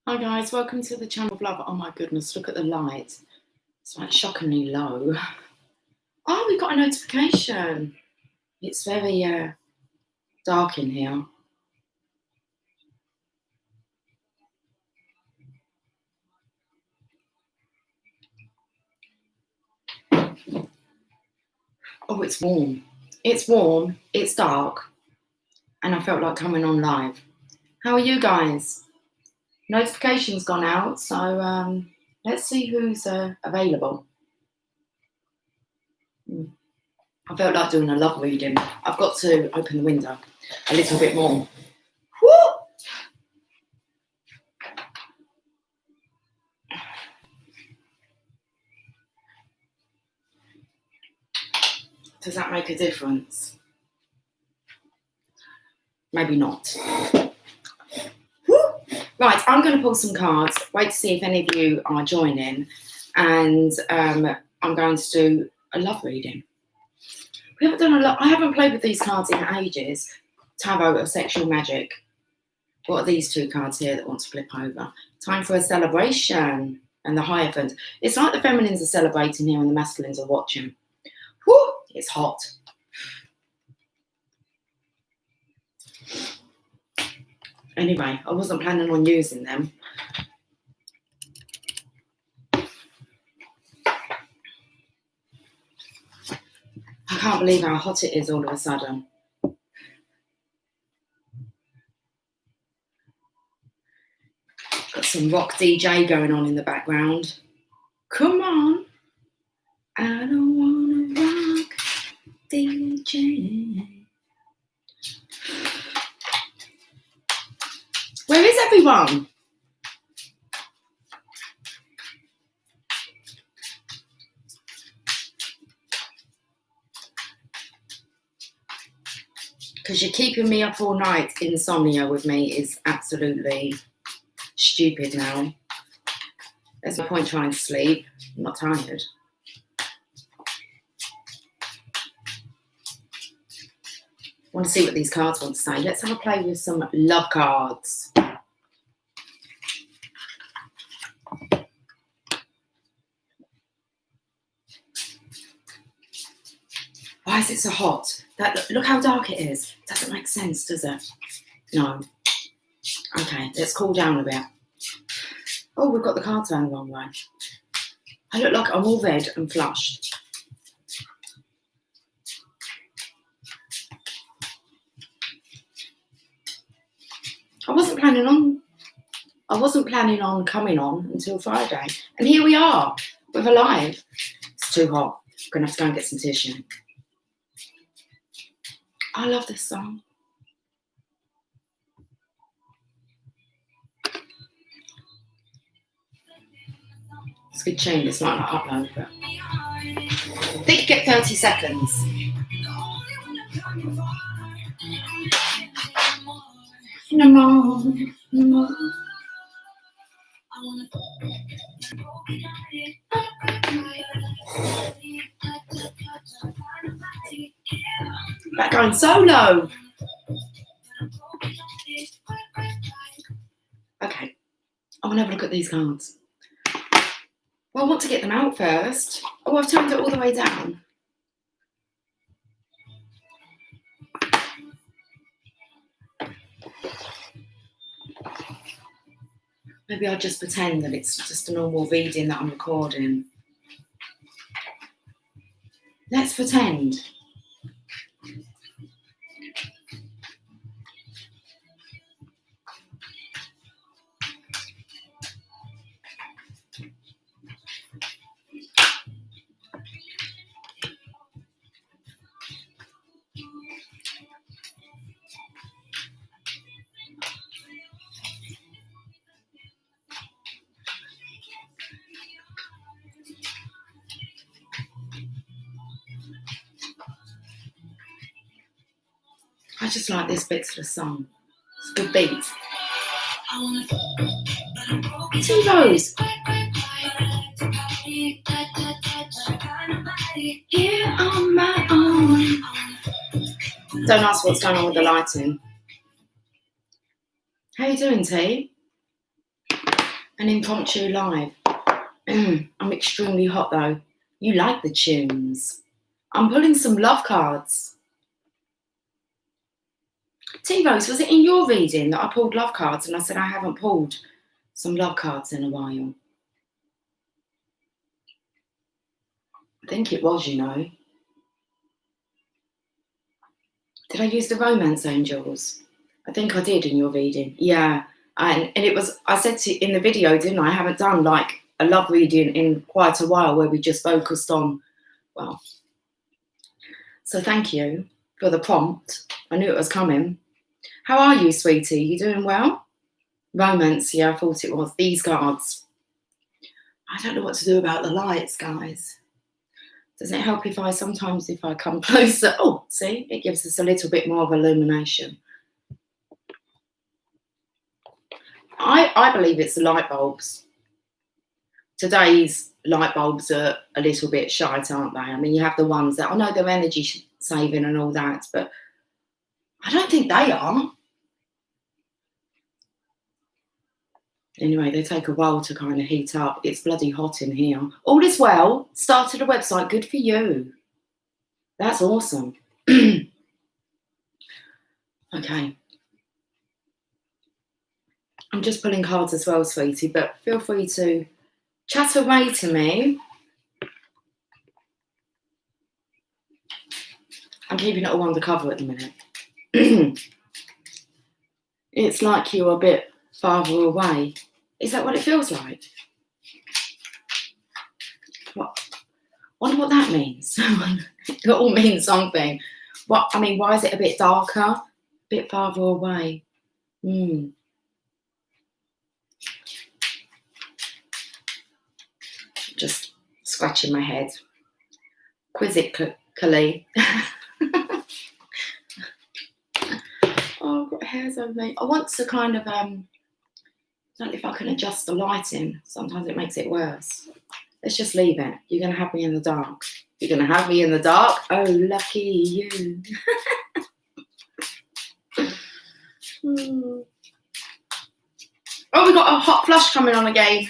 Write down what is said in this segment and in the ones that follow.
Hi guys, welcome to the channel of love. Oh my goodness, look at the light. It's like shockingly low. Oh, we got a notification. It's very dark in here. Oh, it's warm. It's warm, it's dark, and I felt like coming on live. How are you guys? Notification's gone out, so let's see who's available. I felt like doing a love reading. I've got to open the window a little bit more. Woo! Does that make a difference? Maybe not. Woo! Right, I'm going to pull some cards, wait to see if any of you are joining, and I'm going to do a love reading. We haven't done a lot. I haven't played with these cards in ages. Tarot of Sexual Magic. What are these two cards here that want to flip over? Time for a celebration. And the Hierophant. It's like the feminines are celebrating here and the masculines are watching. Woo! It's hot. Anyway, I wasn't planning on using them. I can't believe how hot it is all of a sudden. Got some rock DJ going on in the background. Come on. I don't want to rock DJ. Where is everyone? Because you're keeping me up all night. Insomnia with me is absolutely stupid now. There's no point trying to sleep. I'm not tired. I want to see what these cards want to say. Let's have a play with some love cards. Why is it so hot? Look how dark it is. Doesn't make sense, does it? No. Okay, let's cool down a bit. Oh, we've got the cards around the wrong way. I look like I'm all red and flushed. I wasn't planning on coming on until Friday. And here we are with a live. It's too hot. I'm going to have to go and get some tissue. I love this song. It's a good tune. It's not like upload, but I think you get 30 seconds. No more. Back going solo. Okay, I want to have a look at these cards. Well, I want to get them out first. Oh, I've turned it all the way down. Maybe I'll just pretend that it's just a normal reading that I'm recording. Let's pretend. I just like this bit of the song. It's a good beat. Two rows. Here on my own. Don't ask what's going on with the lighting. How you doing, T? An impromptu live. I'm extremely hot though. You like the tunes. I'm pulling some love cards. T-Rose, was it in your reading that I pulled love cards and I said I haven't pulled some love cards in a while? I think it was, you know. Did I use the romance angels? I think I did in your reading. Yeah. And it was, I said to in the video, didn't I haven't done like a love reading in quite a while where we just focused on, well. So thank you for the prompt. I knew it was coming. How are you, sweetie? You doing well? Romance, yeah, I thought it was. These cards. I don't know what to do about the lights, guys. Does it help if I come closer? Oh, see, it gives us a little bit more of illumination. I believe it's the light bulbs. Today's light bulbs are a little bit shite, aren't they? I mean, you have the ones that, I know they're energy saving and all that, but I don't think they are. Anyway, they take a while to kind of heat up. It's bloody hot in here. All is well. Started a website. Good for you. That's awesome. Okay. I'm just pulling cards as well, sweetie, but feel free to chat away to me. I'm keeping it all undercover at the minute. It's like you're a bit farther away. Is that what it feels like? What? Wonder what that means. It all means something. What? I mean, why is it a bit darker? A bit farther away. Just scratching my head. Quizzically. Oh, I've got hairs over me. I want to kind of, I don't know if I can adjust the lighting. Sometimes it makes it worse. Let's just leave it. You're going to have me in the dark. You're going to have me in the dark? Oh, lucky you. Oh, we've got a hot flush coming on again.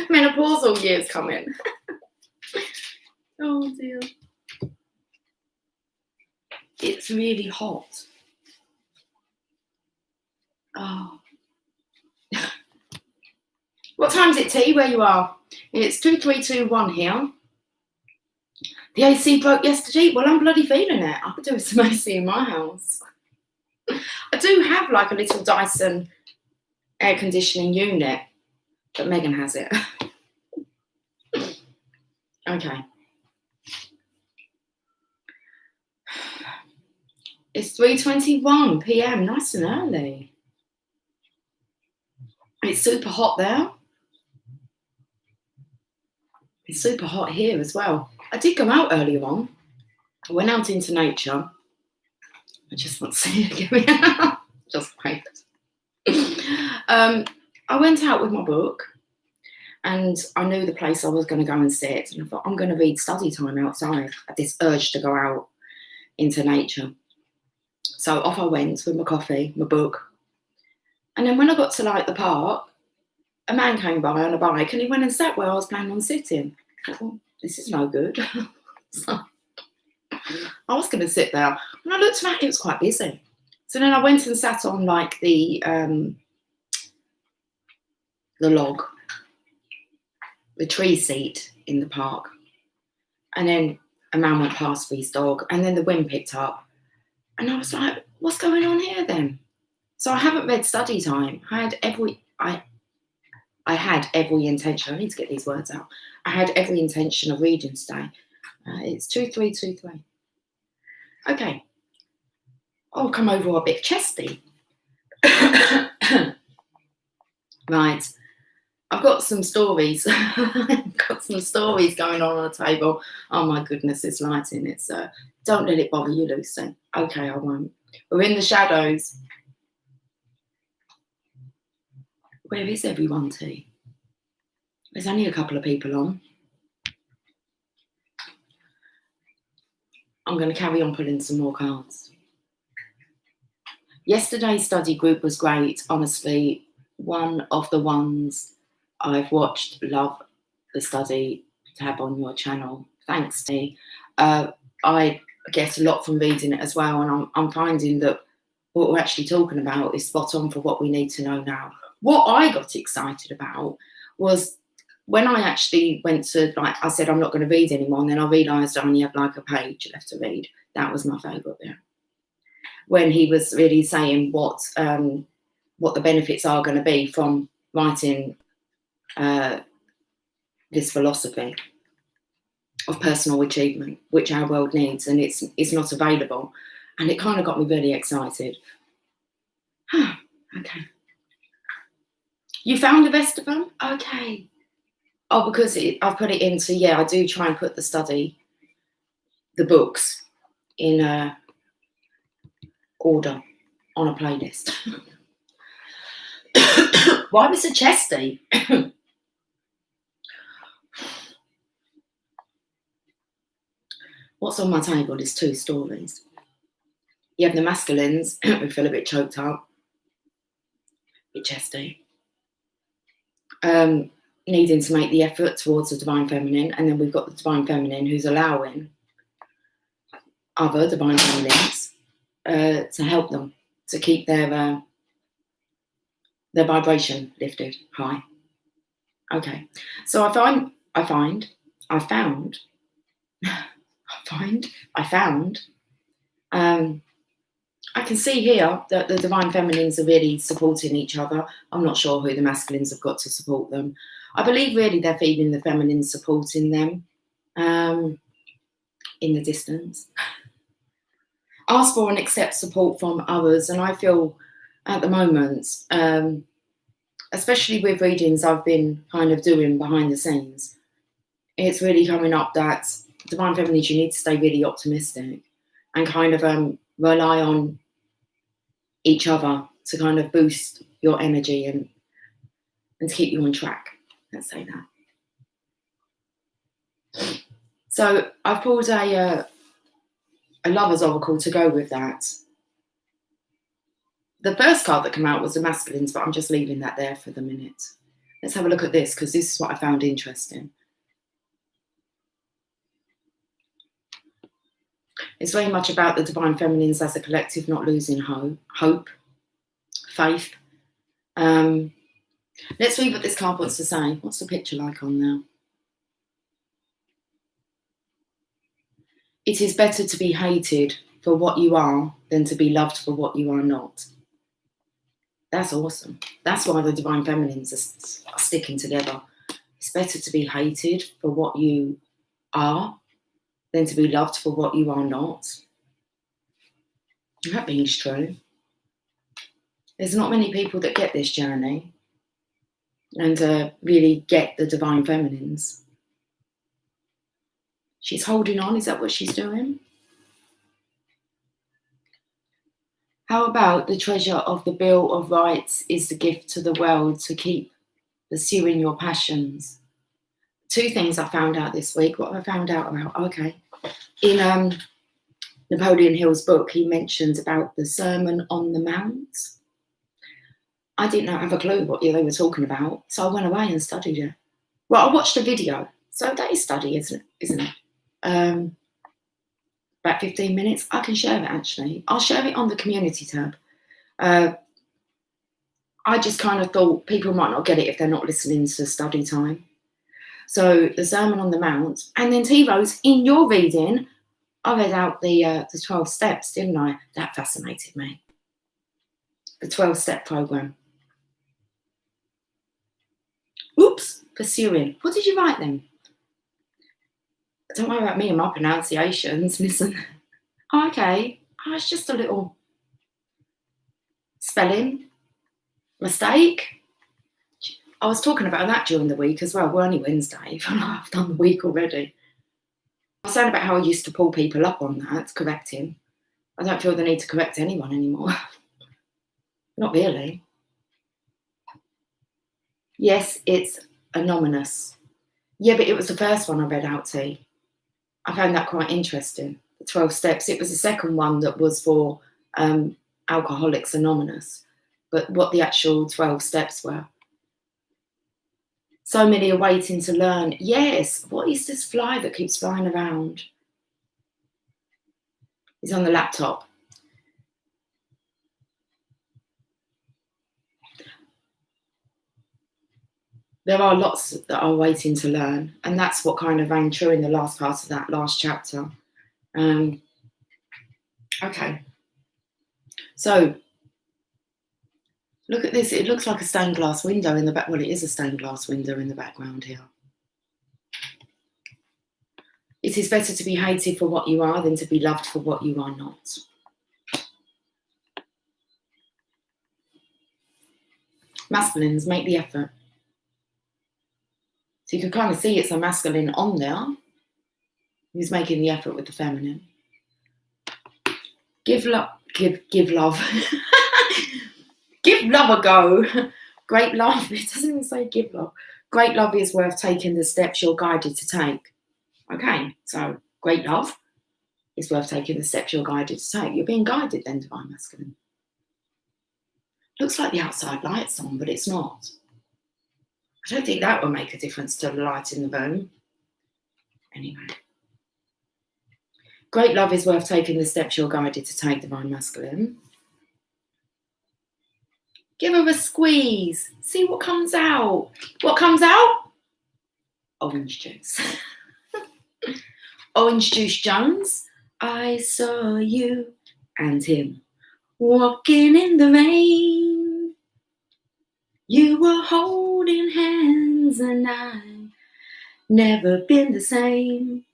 Menopausal years coming. Oh, dear. It's really hot. Oh. What time is it, T, where you are? It's 2321 here. The AC broke yesterday. Well, I'm bloody feeling it. I could do with some AC in my house. I do have like a little Dyson air conditioning unit, but Megan has it. Okay. It's 3:21 p.m. Nice and early. It's super hot there. It's super hot here as well. I did go out earlier on. I went out into nature. I just want to see it again. Just wait. I went out with my book and I knew the place I was going to go and sit. And I thought, I'm going to read study time outside. I had this urge to go out into nature. So off I went with my coffee, my book. And then when I got to like the park, a man came by on a bike and he went and sat where I was planning on sitting. I thought, well, this is no good. So I was going to sit there. When I looked back, it was quite busy. So then I went and sat on like the log, the tree seat in the park. And then a man went past with his dog and then the wind picked up. And I was like, what's going on here then? So I haven't read study time. I had every intention. I need to get these words out. I had every intention of reading today. It's 2323. Okay. I'll come over a bit chesty. Right. I've got some stories. I've got some stories going on the table. Oh my goodness, this lighting. It's don't let it bother you, Lucy. Okay, I won't. We're in the shadows. Where is everyone, T? There's only a couple of people on. I'm going to carry on pulling some more cards. Yesterday's study group was great, honestly. one of the ones I've watched. Love the study tab on your channel. Thanks, T. I get a lot from reading it as well, and I'm finding that what we're actually talking about is spot on for what we need to know now. What I got excited about was when I actually went to, like, I said I'm not going to read anymore, and then I realised I only had like a page left to read. That was my favourite bit. When he was really saying what the benefits are going to be from writing this philosophy of personal achievement, which our world needs, and it's not available. And it kind of got me really excited. Okay. You found the rest of them? Okay. Oh, because I've put it into, I do try and put the books in order on a playlist. Why was it chesty? What's on my table is 2 stories. You have the masculines who feel a bit choked up, a bit chesty, needing to make the effort towards the divine feminine, and then we've got the divine feminine who's allowing other divine feminines to help them to keep their vibration lifted high. Okay, so I found I can see here that the divine feminines are really supporting each other. I'm not sure who the masculines have got to support them. I believe really they're feeling the feminines supporting them in the distance. Ask for and accept support from others, and I feel at the moment, especially with readings I've been kind of doing behind the scenes, it's really coming up that divine feminines, you need to stay really optimistic and kind of rely on each other to kind of boost your energy and to keep you on track. Let's say that. So I've pulled a Lover's Oracle to go with that. The first card that came out was the masculines, but I'm just leaving that there for the minute. Let's have a look at this, because this is what I found interesting. It's very much about the divine feminines as a collective not losing hope, faith. Let's read what this card wants to say. What's the picture like on there? It is better to be hated for what you are than to be loved for what you are not. That's awesome. That's why the divine feminines are sticking together. It's better to be hated for what you are than to be loved for what you are not. That being's true. There's not many people that get this journey and really get the divine feminines. She's holding on. Is that what she's doing? How about the treasure of the Bill of Rights is the gift to the world to keep pursuing your passions? 2 things I found out this week. What have I found out about? Okay. In Napoleon Hill's book, he mentioned about the Sermon on the Mount. I didn't have a clue what they were talking about, so I went away and studied it. Well, I watched a video, so that is study, isn't it? About 15 minutes. I can share it, actually. I'll share it on the community tab. I just kind of thought people might not get it if they're not listening to study time. So the Sermon on the Mount, and then T Rose, in your reading, I read out the 12 steps, didn't I? That fascinated me. The 12-step program. Oops, pursuing. What did you write then? Don't worry about me and my pronunciations. Listen. Oh, okay. Oh, it's just a little spelling mistake. I was talking about that during the week as well. We're only Wednesday. I've done the week already. I was saying about how I used to pull people up on that, correcting. I don't feel the need to correct anyone anymore. Not really. Yes, it's anonymous. Yeah, but it was the first one I read out to. I found that quite interesting. The 12 steps. It was the second one that was for Alcoholics Anonymous. but what the actual 12 steps were. So many are waiting to learn. Yes, what is this fly that keeps flying around? He's on the laptop. There are lots that are waiting to learn, and that's what kind of rang true in the last part of that last chapter. Okay, so look at this. It looks like a stained glass window in the back. Well, it is a stained glass window in the background here. It is better to be hated for what you are than to be loved for what you are not. Masculines, make the effort. So you can kind of see it's a masculine on there who's making the effort with the feminine. Give love. Give love. Give love a go. Great love. It doesn't even say give love. Great love is worth taking the steps you're guided to take. Okay, so great love is worth taking the steps you're guided to take. You're being guided then, Divine Masculine. Looks like the outside light's on, but it's not. I don't think that will make a difference to the light in the room. Anyway. Great love is worth taking the steps you're guided to take, Divine Masculine. Give her a squeeze. See what comes out. What comes out? Orange juice. Orange Juice Jones. I saw you and him walking in the rain. You were holding hands and I've never been the same.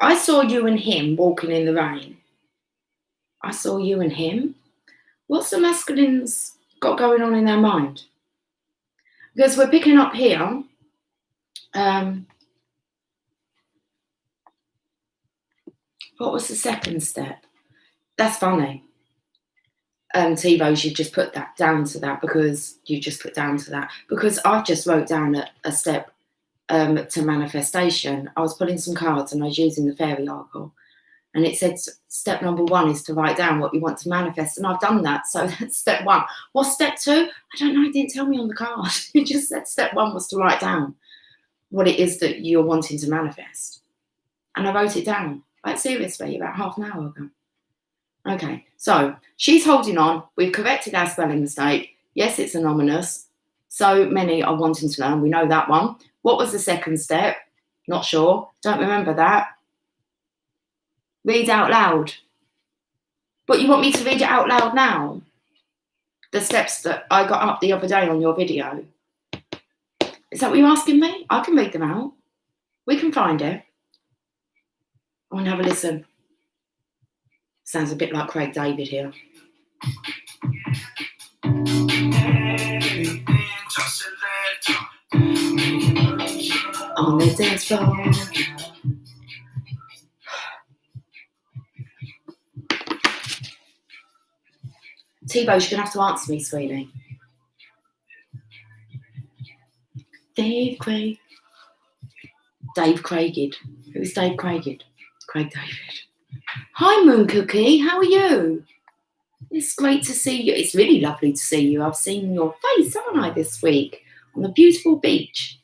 I saw you and him walking in the rain. I saw you and him. What's the masculines got going on in their mind? Because we're picking up here. What was the second step? That's funny. TiVos, you just put that down to that because I've just wrote down a step to manifestation. I was pulling some cards and I was using the fairy oracle, and it said step number 1 is to write down what you want to manifest, and I've done that. So that's step 1. What's step 2? I don't know. It didn't tell me on the card. It just said step 1 was to write down what it is that you're wanting to manifest, and I wrote it down, like seriously, about half an hour ago. Okay, so she's holding on. We've corrected our spelling mistake. Yes, it's anonymous. So many are wanting to learn. We know that one. What was the second step? Not sure. Don't remember that. Read out loud. But you want me to read it out loud now? The steps that I got up the other day on your video. Is that what you're asking me? I can read them out. We can find it. I want to have a listen. Sounds a bit like Craig David here. On the dance floor. TiVos, you're going to have to answer me, sweetie. Dave Craigid. Who's Dave Craigid? Craig David. Hi, Moon Cookie. How are you? It's great to see you. It's really lovely to see you. I've seen your face, haven't I, this week on the beautiful beach.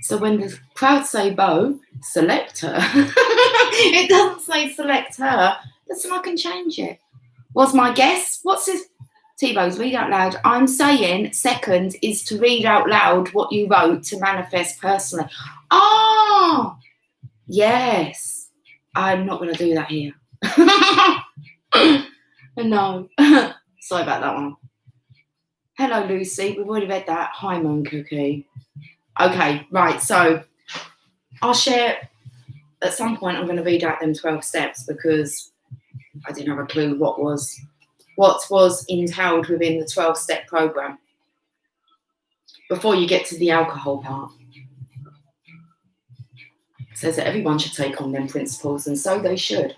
So when the crowd say Bo, select her. It doesn't say select her. Listen, I can change it. What's my guess? What's this? TiVos, read out loud. I'm saying second is to read out loud what you wrote to manifest personally. Oh, yes. I'm not going to do that here. No. Sorry about that one. Hello, Lucy. We've already read that. Hi, Moon Cookie. Okay, right. So I'll share at some point. I'm going to read out them 12 steps because I didn't have a clue what was entailed within the 12-step program before you get to the alcohol part. It says that everyone should take on them principles, and so they should.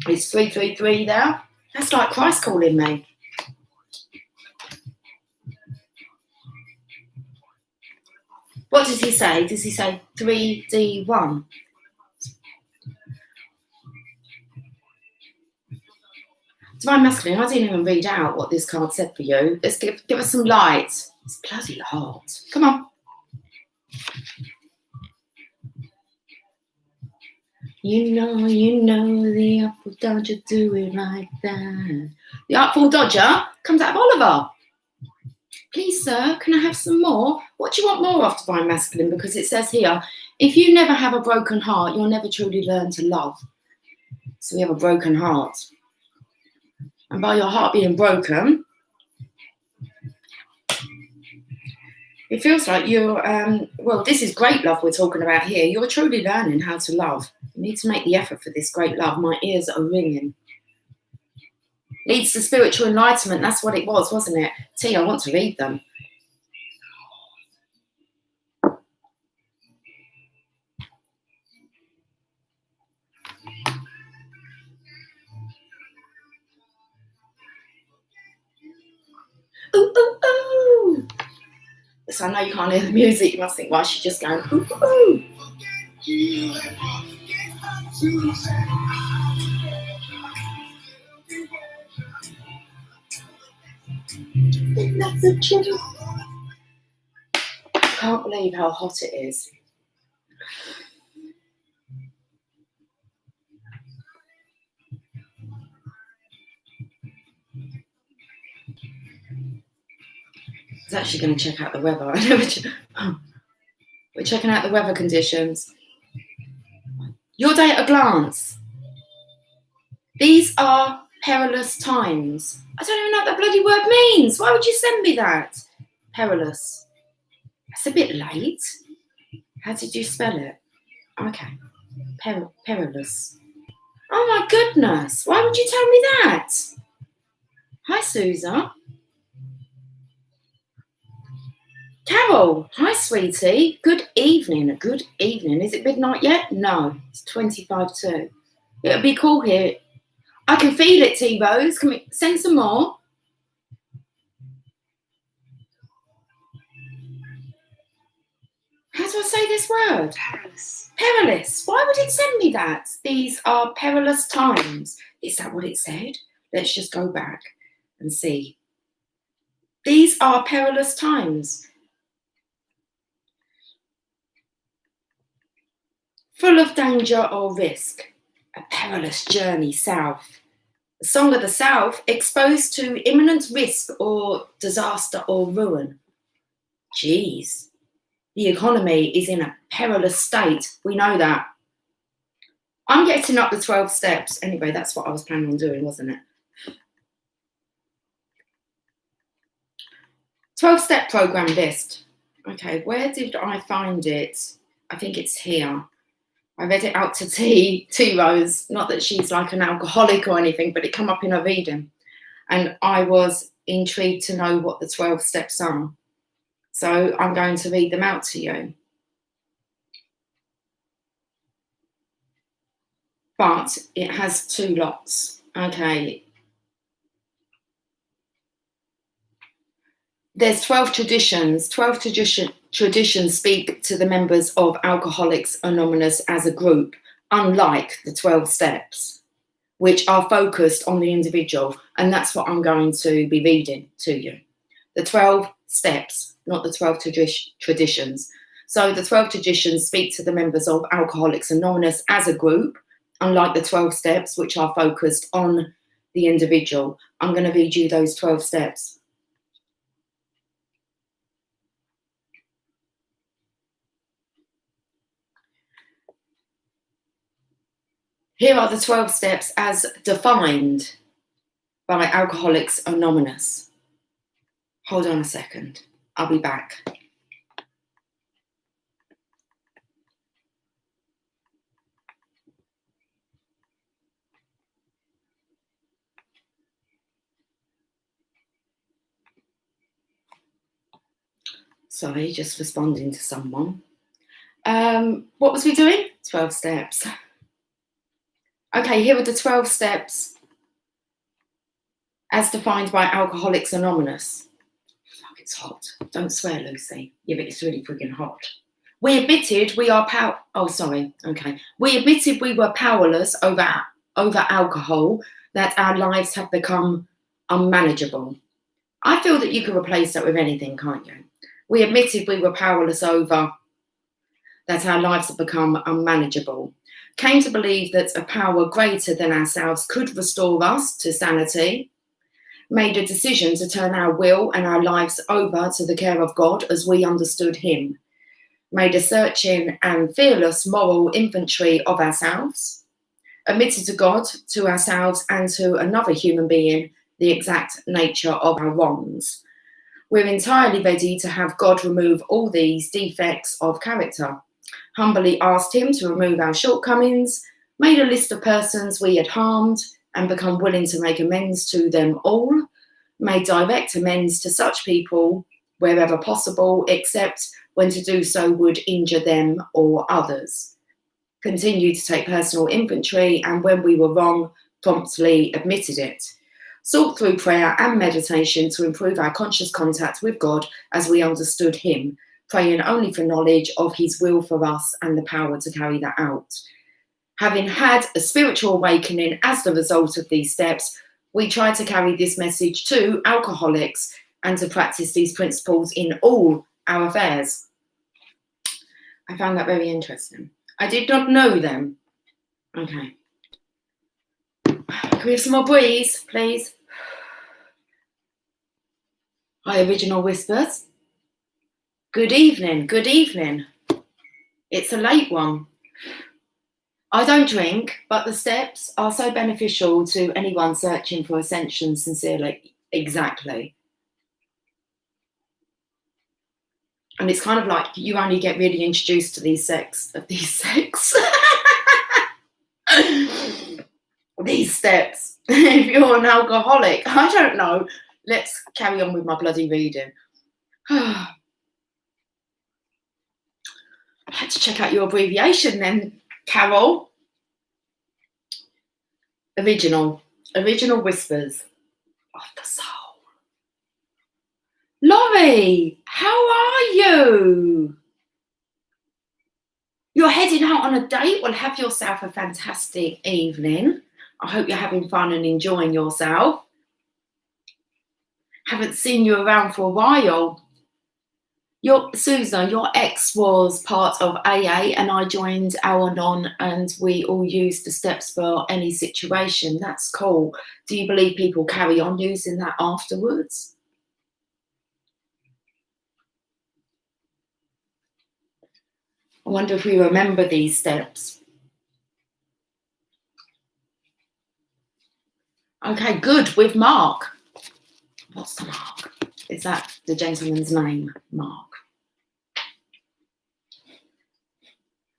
It's 333 there. That's like Christ calling me. What does he say? Does he say 3D1? Divine Masculine, I didn't even read out what this card said for you. Let's give us some light. It's bloody hard. Come on. You know the Artful Dodger do it like that. The Artful Dodger comes out of Oliver. Please, sir, can I have some more? What do you want more of, Divine Masculine? Because it says here, if you never have a broken heart, you'll never truly learn to love. So we have a broken heart. And by your heart being broken, it feels like you're, well, this is great love we're talking about here. You're truly learning how to love. You need to make the effort for this great love. My ears are ringing. Leads to spiritual enlightenment. That's what it was, wasn't it? T, I want to read them. Ooh, ooh, ooh. So I know you can't hear the music. You must think, why is she just going, ooh, ooh. That's the truth. I can't believe how hot it is. I was actually going to check out the weather. We're checking out the weather conditions. Your day at a glance. These are perilous times. I don't even know what that bloody word means. Why would you send me that? Perilous. That's a bit late. How did you spell it? Okay. Perilous. Oh my goodness. Why would you tell me that? Hi, Susan. Carol. Hi, sweetie. Good evening. Good evening. Is it midnight yet? No. It's 25 to. It'll be cool here. I can feel it, T-Rose. Can we send some more? How do I say this word? Perilous. Perilous. Why would it send me that? These are perilous times. Is that what it said? Let's just go back and see. These are perilous times. Full of danger or risk. A perilous journey south. The Song of the South, exposed to imminent risk or disaster or ruin. Jeez. The economy is in a perilous state. We know that. I'm getting up the 12 steps. Anyway, that's what I was planning on doing, wasn't it? 12-step program list. Okay, where did I find it? I think it's here. I read it out to T-Rose. Not that she's like an alcoholic or anything, but it came up in her reading. And I was intrigued to know what the 12 steps are. So I'm going to read them out to you. But it has 2 lots. Okay. There's 12 traditions. 12 traditions speak to the members of Alcoholics Anonymous as a group, unlike the 12 steps, which are focused on the individual. And that's what I'm going to be reading to you. The 12 steps, not the 12 traditions. So the 12 traditions speak to the members of Alcoholics Anonymous as a group, unlike the 12 steps, which are focused on the individual. I'm going to read you those 12 steps. Here are the 12 steps as defined by Alcoholics Anonymous. Hold on a second. I'll be back. Sorry, just responding to someone. What was we doing? 12 steps. Okay, here are the 12 steps as defined by Alcoholics Anonymous. Fucking It's hot. Don't swear, Lucy. Yeah, but it's really frigging hot. We admitted we are We admitted we were powerless over alcohol, that our lives have become unmanageable. I feel that you can replace that with anything, can't you? We admitted we were powerless over that our lives have become unmanageable. Came to believe that a power greater than ourselves could restore us to sanity. Made a decision to turn our will and our lives over to the care of God as we understood Him. Made a searching and fearless moral inventory of ourselves. Admitted to God, to ourselves, and to another human being the exact nature of our wrongs. We're entirely ready to have God remove all these defects of character. Humbly asked Him to remove our shortcomings, made a list of persons we had harmed and become willing to make amends to them all, made direct amends to such people wherever possible, except when to do so would injure them or others. Continued to take personal inventory, and when we were wrong, promptly admitted it. Sought through prayer and meditation to improve our conscious contact with God as we understood Him, praying only for knowledge of His will for us and the power to carry that out. Having had a spiritual awakening as the result of these steps, we try to carry this message to alcoholics and to practice these principles in all our affairs. I found that very interesting. I did not know them. Okay. Can we have some more breeze, please? Hi, Original Whispers. Good evening, good evening. It's a late one. I don't drink, but the steps are so beneficial to anyone searching for ascension sincerely. Exactly. And it's kind of like you only get really introduced to these steps. These steps. If you're an alcoholic, I don't know. Let's carry on with my bloody reading. I had to check out your abbreviation then, Carol. Original Whispers of the Soul. Laurie, how are you? You're heading out on a date? Well, have yourself a fantastic evening. I hope you're having fun and enjoying yourself. Haven't seen you around for a while. Susan, your ex was part of AA and I joined Al-Anon, and we all used the steps for any situation. That's cool. Do you believe people carry on using that afterwards? I wonder if we remember these steps. Okay, good. With Mark. What's the Mark? Is that the gentleman's name, Mark?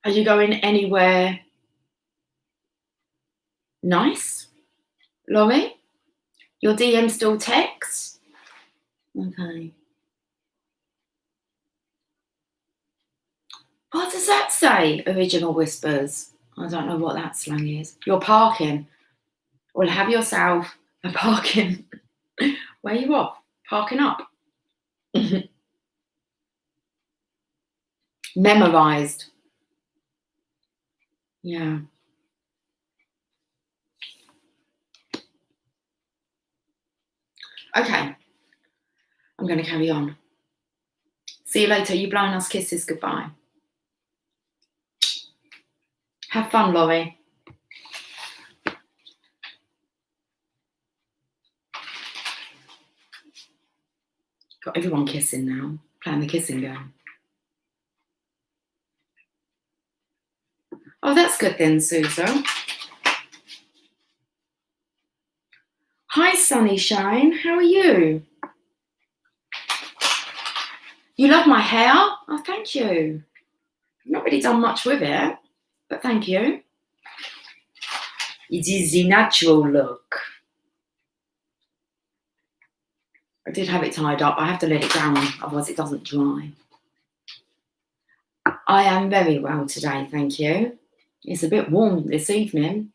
Are you going anywhere nice, Laurie? Your DM still texts? Okay. What does that say, Original Whispers? I don't know what that slang is. You're parking. Well, have yourself a parking. Where are you off? Parking up. Memorized. Yeah. Okay. I'm going to carry on. See you later. You blowing us kisses. Goodbye. Have fun, Laurie. Got everyone kissing now. Playing the kissing game. Oh, that's good then, Susan. Hi, Sunny Shine. How are you? You love my hair? Oh, thank you. I've not really done much with it, but thank you. It is the natural look. I did have it tied up. I have to let it down, otherwise it doesn't dry. I am very well today, thank you. It's a bit warm this evening.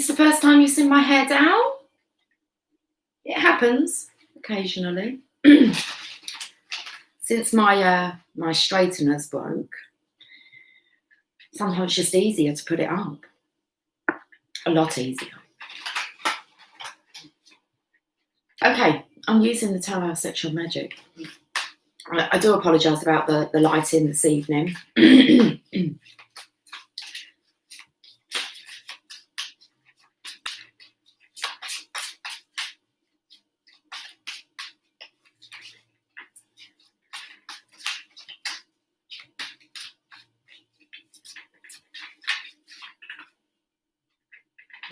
the first time you've seen my hair down? It happens occasionally. Since my my straightener's broke, sometimes it's just easier to put it up. A lot easier. Okay, I'm using the Tower Sexual Magic. I do apologise about the lighting this evening.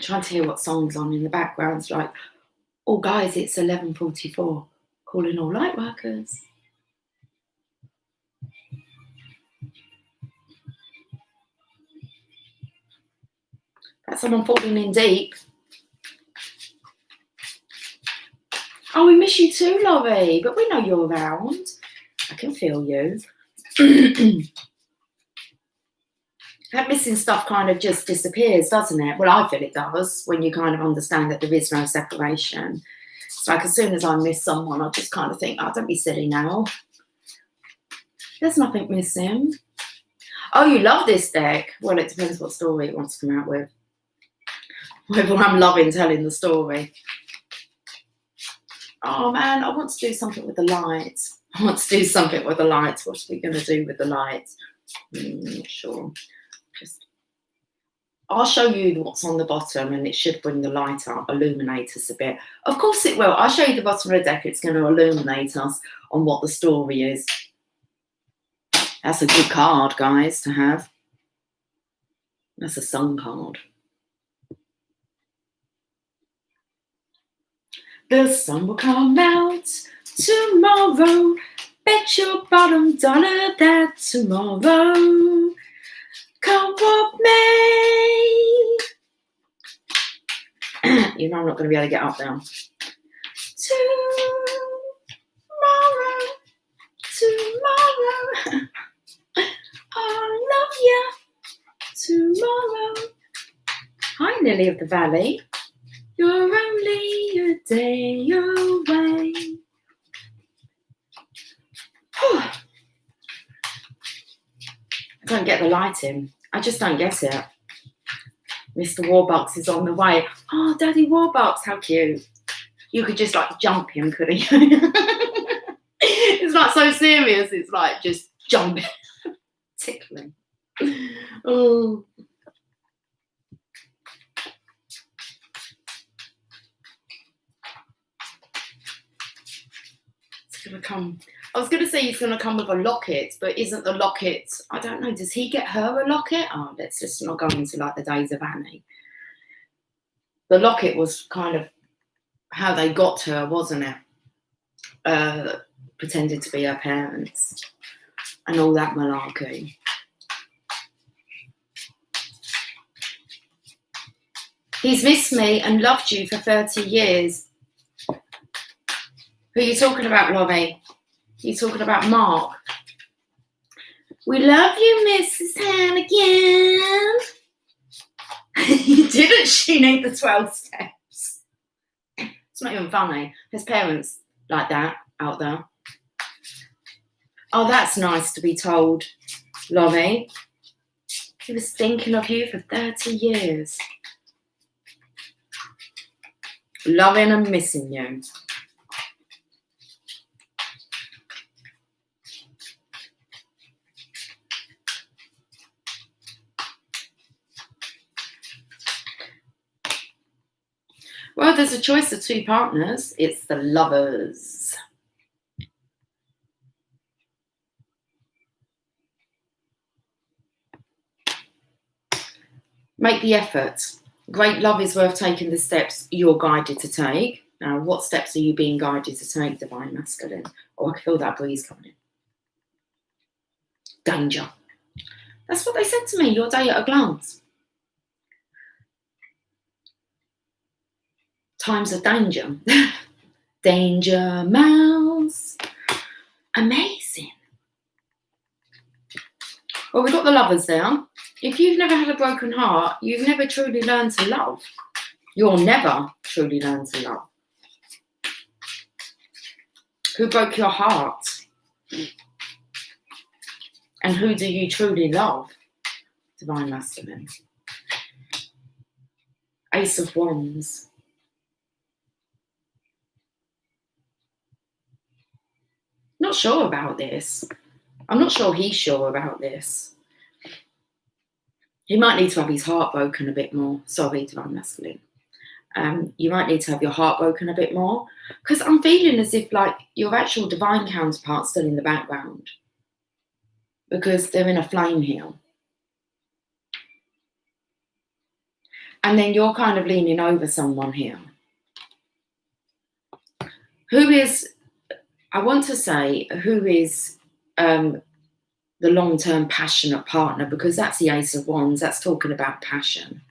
Trying to hear what song's on in the background. It's like, oh guys, it's 11:44. Calling all light workers. That's someone falling in deep. Oh, we miss you too, Laurie, but we know you're around. I can feel you. That missing stuff kind of just disappears, doesn't it? Well, I feel it does when you kind of understand that there is no separation. It's like as soon as I miss someone, I just kind of think, oh, don't be silly now. There's nothing missing. Oh, you love this deck. Well, it depends what story it wants to come out with. Whether I'm loving telling the story. Oh, man, I want to do something with the lights. I want to do something with the lights. What are we going to do with the lights? Not sure. I'll show you what's on the bottom and it should bring the light up, illuminate us a bit. Of course it will. I'll show you the bottom of the deck. It's going to illuminate us on what the story is. That's a good card, guys, to have. That's a sun card. The sun will come out tomorrow. Bet your bottom dollar that tomorrow. Come what may. You know I'm not going to be able to get up now. Tomorrow. I love you. Tomorrow. Hi, Lily of the Valley. You're only a day away. I don't get the light in. I just don't get it. Mr. Warbucks is on the way. Oh, Daddy Warbucks, how cute. You could just like jump him, couldn't you? It's not so serious. It's like just jumping, tickling. Oh. It's going to come. I was going to say he's going to come with a locket, but isn't the locket, I don't know, does he get her a locket? Oh, let's just not go into like the days of Annie. The locket was kind of how they got her, wasn't it? Pretended to be her parents and all that malarkey. He's missed me and loved you for 30 years. Who are you talking about, Lovey? You're talking about Mark. We love you, Mrs. Hannigan. Didn't she need the 12 steps? It's not even funny. There's parents like that out there. Oh, that's nice to be told, Lovey. He was thinking of you for 30 years. Loving and missing you. Well, there's a choice of two partners. It's the Lovers. Make the effort. Great love is worth taking the steps you're guided to take. Now, what steps are you being guided to take, Divine Masculine? Oh, I can feel that breeze coming in. Danger. That's what they said to me, your day at a glance. Times of danger. Danger Mouse. Amazing. Well, we've got the Lovers there. If you've never had a broken heart, you've never truly learned to love. You'll never truly learn to love. Who broke your heart? And who do you truly love? Divine Masculine. Ace of Wands. Not sure about this. I'm not sure he's sure about this. He might need to have his heart broken a bit more. Sorry, Divine Masculine. You might need to have your heart broken a bit more, because I'm feeling as if like your actual divine counterpart's still in the background, because they're in a flame here. And then you're kind of leaning over someone here. Who is, I want to say, who is the long-term passionate partner, because that's the Ace of Wands. That's talking about passion.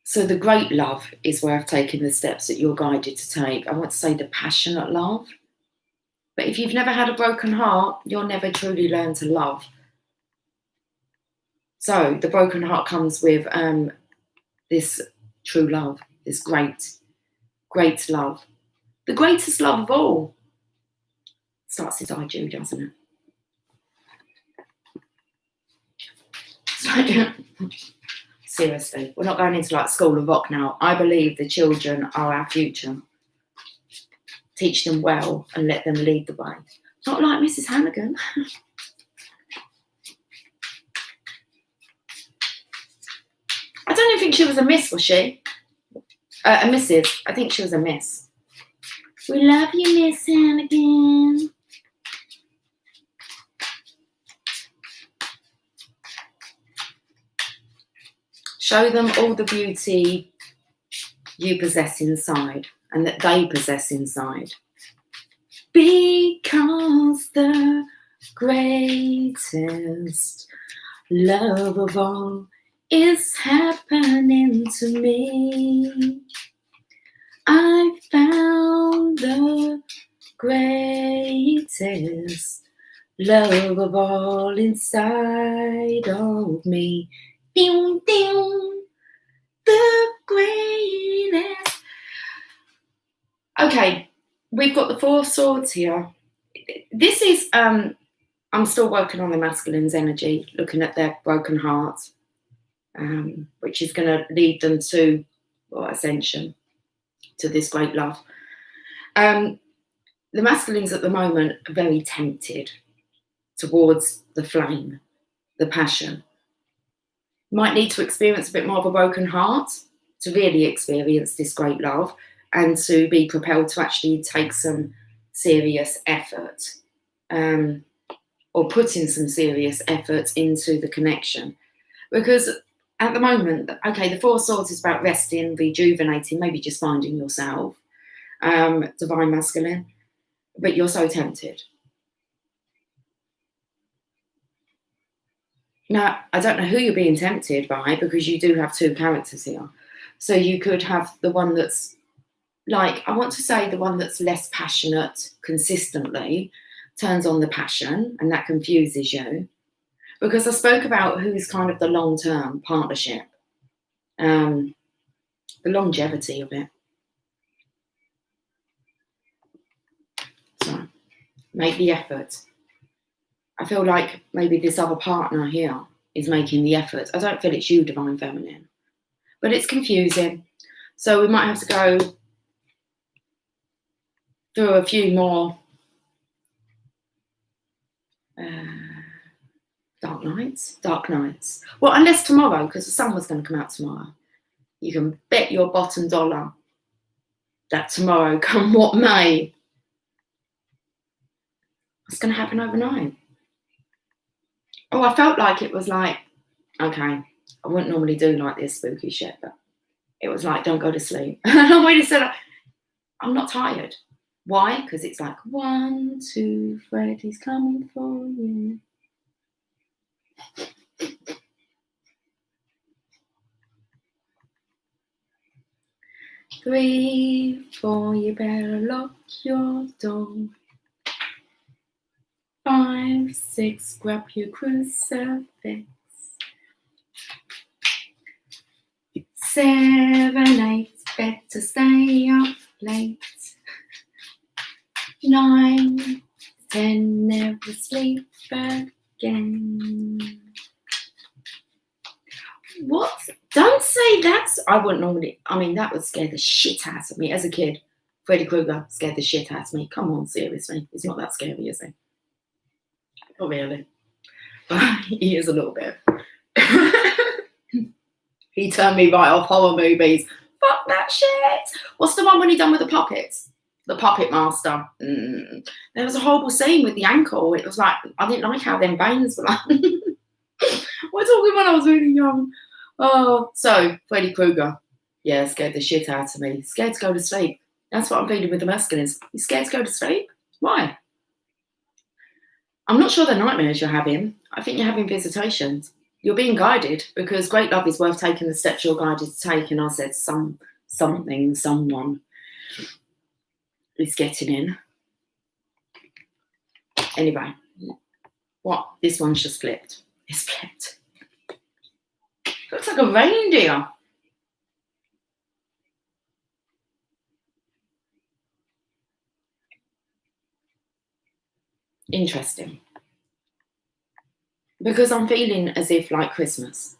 So the great love is where I've taken the steps that you're guided to take. I want to say the passionate love. But if you've never had a broken heart, you'll never truly learn to love. So the broken heart comes with this true love, this great, great love. The greatest love of all. Starts inside you, doesn't it? Seriously, we're not going into like School of Rock now. I believe the children are our future. Teach them well and let them lead the way. Not like Mrs. Hannigan. I don't even think she was a miss, was she? A Mrs. I think she was a miss. We love you, Miss Hannigan. Show them all the beauty you possess inside and that they possess inside. Because the greatest love of all is happening to me. I found the greatest love of all inside of me. Ding, ding, the greatest. Okay, we've got the Four of Swords here. This is, I'm still working on the masculine's energy, looking at their broken heart, which is going to lead them to ascension, to this great love. The masculines at the moment are very tempted towards the flame, the passion. Might need to experience a bit more of a broken heart to really experience this great love and to be propelled to actually take some serious effort, or put in some serious effort into the connection. Because at the moment, okay, the Four of Swords is about resting, rejuvenating, maybe just finding yourself, divine masculine, but you're so tempted. Now, I don't know who you're being tempted by, because you do have two characters here. So you could have the one that's like, I want to say the one that's less passionate consistently turns on the passion, and that confuses you. Because I spoke about who's kind of the long-term partnership, the longevity of it. So make the effort. I feel like maybe this other partner here is making the effort. I don't feel it's you, divine feminine, but it's confusing. So we might have to go through a few more dark nights. Well, unless tomorrow, because the sun was going to come out tomorrow. You can bet your bottom dollar that tomorrow, come what may, it's going to happen overnight. Oh, I felt like it was like, okay, I wouldn't normally do like this spooky shit, but it was like, don't go to sleep. And I really said, I'm not tired. Why? Because it's like, 1, 2, Freddy's coming for you. Three, 4, you better lock your door. 5, 6, grab your crucifix. 7, 8, better stay up late. 9, 10, never sleep again. What? Don't say that. I wouldn't normally. I mean, that would scare the shit out of me as a kid. Freddy Krueger scared the shit out of me. Come on, seriously. He's not that scary, is he? Not really. He is a little bit. He turned me right off horror movies. Fuck that shit. What's the one when he done with the puppets? The Puppet Master. There was a horrible scene with the ankle. It was like, I didn't like how them veins were like. We're talking when I was really young. Oh, so Freddy Krueger. Yeah, scared the shit out of me. Scared to go to sleep. That's what I'm feeling with the masculines. You scared to go to sleep? Why? I'm not sure the nightmares you're having. I think you're having visitations. You're being guided because great love is worth taking the steps you're guided to take. And I said someone is getting in. Anyway, what? This one's just flipped. It's flipped. Looks like a reindeer. Interesting. Because I'm feeling as if like Christmas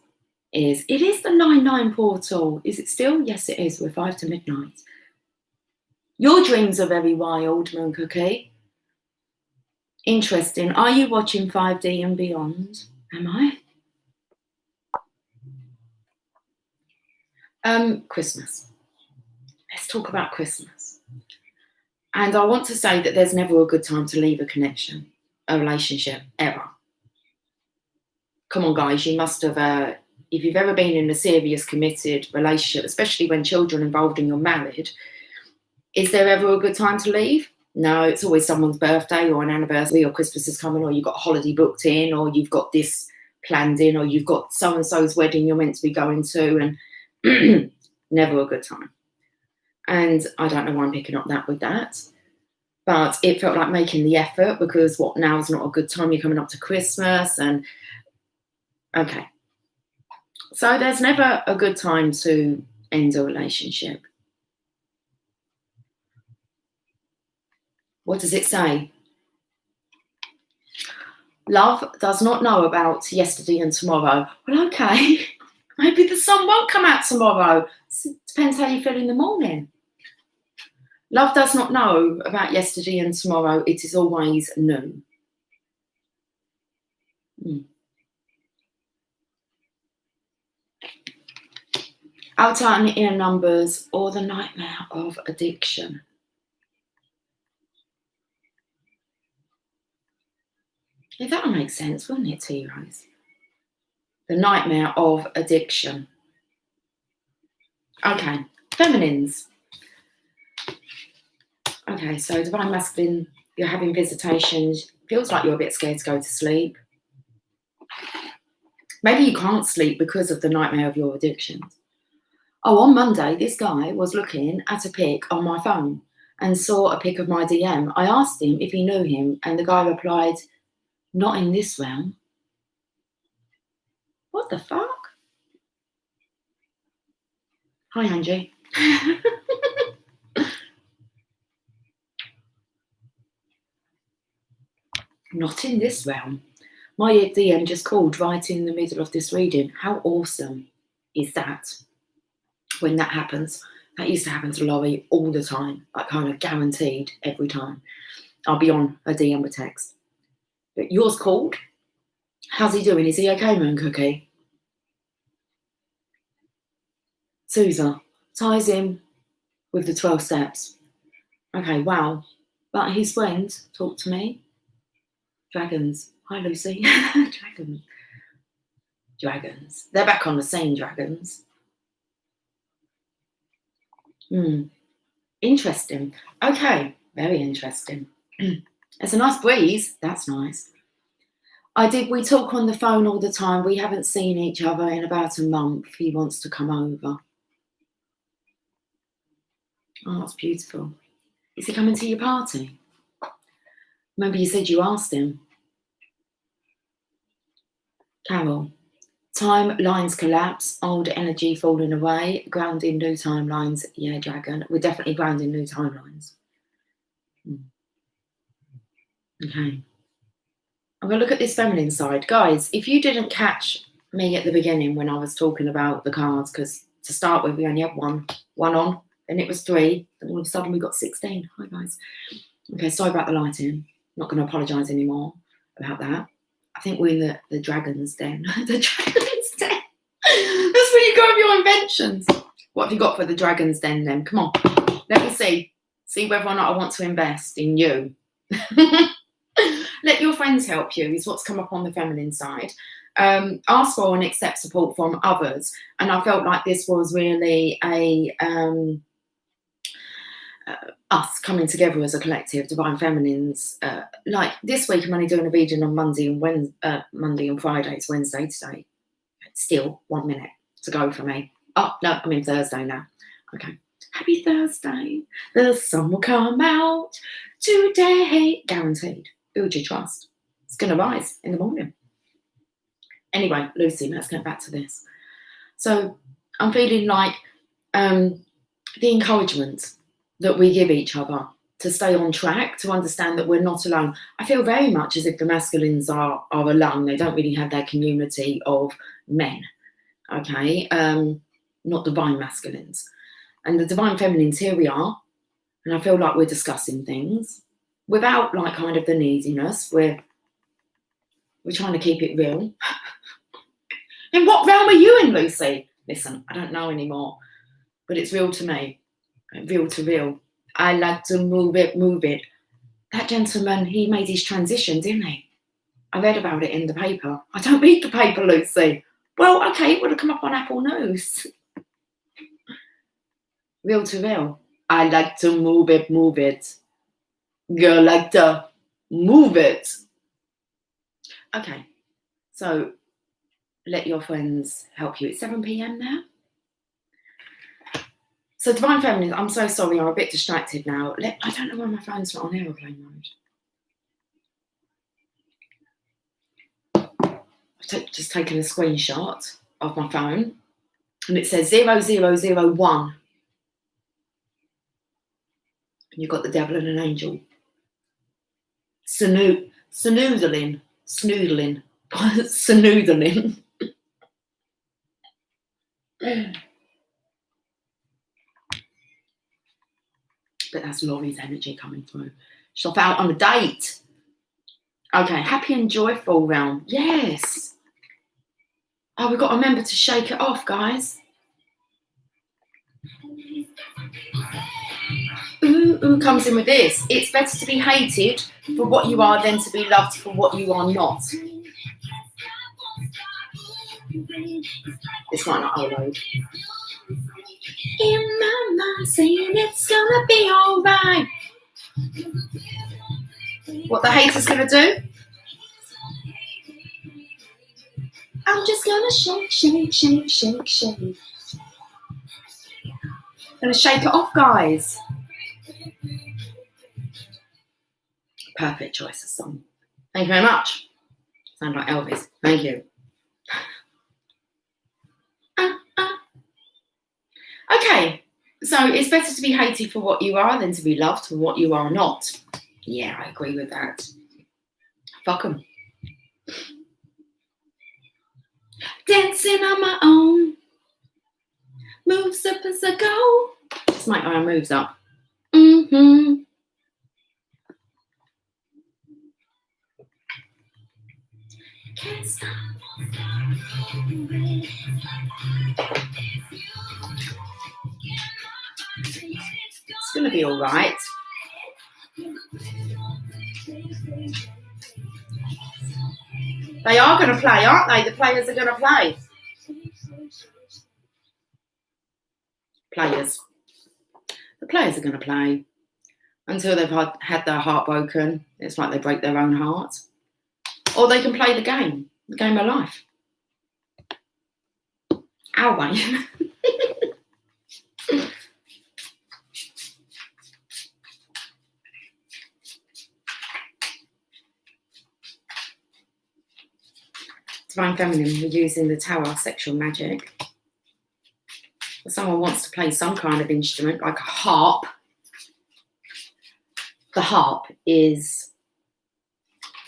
is. It is the 9-9 portal. Is it still? Yes, it is. We're 5 to midnight. Your dreams are very wild, Moon Cookie. Interesting. Are you watching 5D and beyond? Am I? Christmas. Let's talk about Christmas. And I want to say that there's never a good time to leave a connection, a relationship, ever. Come on, guys, you must have, if you've ever been in a serious, committed relationship, especially when children are involved and you're married, is there ever a good time to leave? No, it's always someone's birthday or an anniversary or Christmas is coming or you've got a holiday booked in or you've got this planned in or you've got so-and-so's wedding you're meant to be going to, and never a good time. And I don't know why I'm picking up that with that. But it felt like making the effort because now is not a good time. You're coming up to Christmas and okay. So there's never a good time to end a relationship. What does it say? Love does not know about yesterday and tomorrow. Well, okay. Maybe the sun won't come out tomorrow. It depends how you feel in the morning. Love does not know about yesterday and tomorrow. It is always new. Outer and inner numbers or the nightmare of addiction. Yeah, that would make sense, wouldn't it, T-Rose? The nightmare of addiction. Okay, feminines. Okay, so divine masculine, you're having visitations. Feels like you're a bit scared to go to sleep. Maybe you can't sleep because of the nightmare of your addictions. Oh, on Monday, this guy was looking at a pic on my phone and saw a pic of my DM. I asked him if he knew him, and the guy replied, "Not in this realm." What the fuck? Hi, Angie. Not in this realm. My DM just called right in the middle of this reading. How awesome is that? When that happens, that used to happen to Laurie all the time, like kind of guaranteed every time. I'll be on a DM with text. But yours called. How's he doing? Is he okay, Moon Cookie? Sousa ties in with the 12 steps. Okay, wow. But his friends talk to me. Dragons. Hi, Lucy. Dragons. They're back on the scene, dragons. Interesting. Okay, very interesting. It's a nice breeze. That's nice. We talk on the phone all the time. We haven't seen each other in about a month. He wants to come over. Oh, that's beautiful. Is he coming to your party? Remember you said you asked him. Carol, Timelines collapse, old energy falling away, grounding new timelines. Yeah, dragon. We're definitely grounding new timelines. Okay. I'm going to look at this feminine side. Guys, if you didn't catch me at the beginning when I was talking about the cards, because to start with, we only had one on, and it was 3, and all of a sudden we got 16. Hi, guys. Okay, sorry about the lighting. Not going to apologise anymore about that. I think we're in the dragon's den. The dragon's den. That's where you go with your inventions. What have you got for the dragon's den then? Come on. Let me see. See whether or not I want to invest in you. Let your friends help you is what's come up on the feminine side. Ask for and accept support from others. And I felt like this was really a us coming together as a collective, Divine Feminines. Like this week, I'm only doing a reading on Monday and Friday. It's Wednesday today. Still 1 minute to go for me. Oh, no, I'm in Thursday now. Okay. Happy Thursday. The sun will come out today. Guaranteed. Build your trust. It's going to rise in the morning. Anyway, Lucy, let's get back to this. So I'm feeling like the encouragement that we give each other to stay on track, to understand that we're not alone. I feel very much as if the masculines are alone. They don't really have their community of men, okay? Not divine masculines. And the divine feminines, here we are. And I feel like we're discussing things without like kind of the neediness. We're trying to keep it real. In what realm are you in, Lucy? Listen, I don't know anymore, but it's real to me. Real to real. I like to move it, move it. That gentleman, he made his transition, didn't he? I read about it in the paper. I don't read the paper, Lucy. Well, okay, it would have come up on Apple News. Real to real. I like to move it, move it. Girl like to move it. Okay, so let your friends help you. It's 7 p.m. now. So Divine Feminine, I'm so sorry, I'm a bit distracted now. I don't know why my phone's not on aeroplane mode. I've just taken a screenshot of my phone and it says 0001. And you've got the devil and an angel. Snoodling. Snoodling. But that's Laurie's energy coming through. She's off out on a date. Okay, happy and joyful realm. Yes. Oh, we've got to remember to shake it off, guys. Ooh comes in with this. It's better to be hated for what you are than to be loved for what you are not. This might not hold load. In my mind saying it's gonna be alright. What the haters gonna do? I'm just gonna shake, shake, shake, shake, shake. Gonna shake it off, guys. Perfect choice of song. Thank you very much. Sound like Elvis. Thank you. Okay, so it's better to be hated for what you are than to be loved for what you are not. Yeah, I agree with that. Fuck 'em. Dancing on my own. Moves up as I go. Just make my moves up. Mm-hmm. Can't stop. It's gonna be all right. They are going to play, aren't they? The players are going to play. Players. The players are going to play until they've had their heart broken. It's like they break their own heart. Or they can play the game of life. Our way. Divine Feminine, we're using the Tower, sexual magic. If someone wants to play some kind of instrument, like a harp. The harp is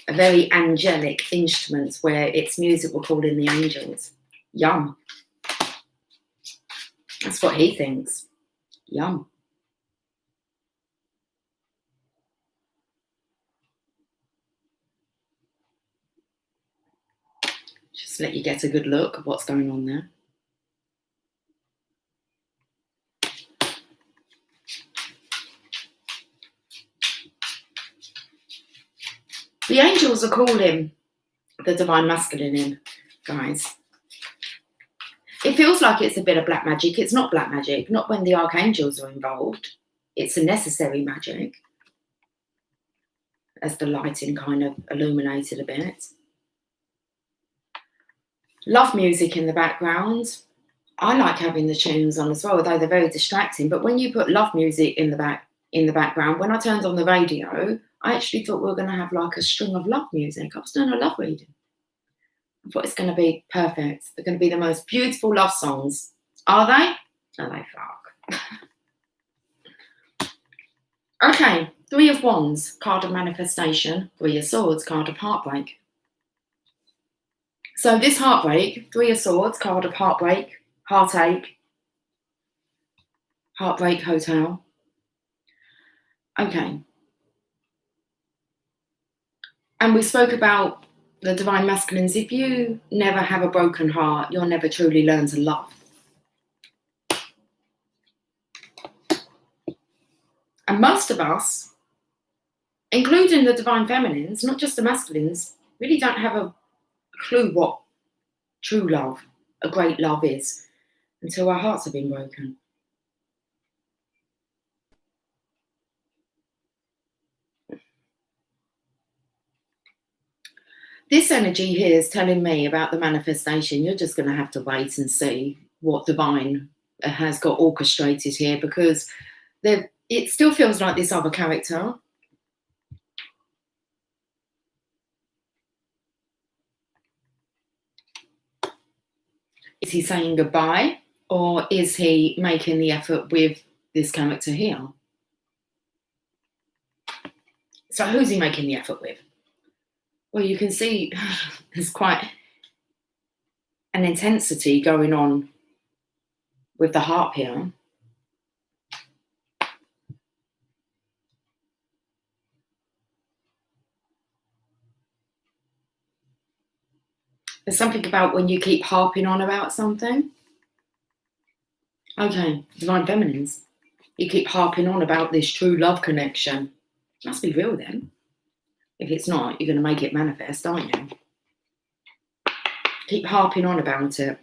a very angelic instrument where its music will call in the angels. Yum. That's what he thinks. Yum. Just let you get a good look at what's going on there. The angels are calling the Divine Masculine in, guys. It feels like it's a bit of black magic. It's not black magic, not when the archangels are involved. It's a necessary magic, as the lighting kind of illuminated a bit. Love music in the background. I like having the tunes on as well, although they're very distracting. But when you put love music in the background, when I turned on the radio, I actually thought we were going to have like a string of love music. I was doing a love reading. I thought it's going to be perfect. They're going to be the most beautiful love songs. Are they? Are they? Fuck. Okay, Three of Wands, card of manifestation. Three of Swords, card of heartbreak. So this heartbreak, Three of Swords, card of heartbreak, heartache, heartbreak hotel. Okay. And we spoke about the Divine Masculines. If you never have a broken heart, you'll never truly learn to love. And most of us, including the Divine Feminines, not just the Masculines, really don't have a clue what true love, a great love is, until our hearts have been broken. This energy here is telling me about the manifestation. You're just going to have to wait and see what Divine has got orchestrated here, because it still feels like this other character. Is he saying goodbye, or is he making the effort with this character here? So who's he making the effort with? Well, you can see there's quite an intensity going on with the harp here. There's something about when you keep harping on about something. Okay, Divine Feminines. You keep harping on about this true love connection. It must be real then. If it's not, you're going to make it manifest, aren't you? Keep harping on about it.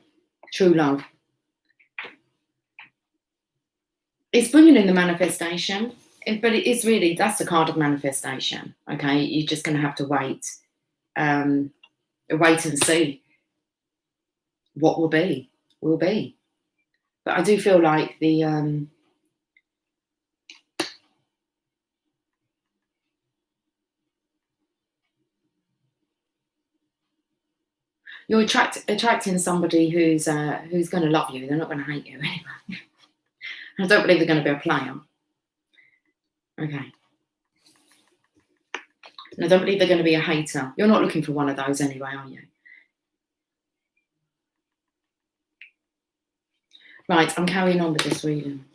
True love. It's bringing in the manifestation, but it is really, that's the card of manifestation. Okay, you're just going to have to wait. Wait and see what will be. But I do feel like the you're attracting somebody who's going to love you. They're not going to hate you anyway. I don't believe they're going to be a player. Okay. And I don't believe they're going to be a hater. You're not looking for one of those anyway, are you? Right, I'm carrying on with this reading.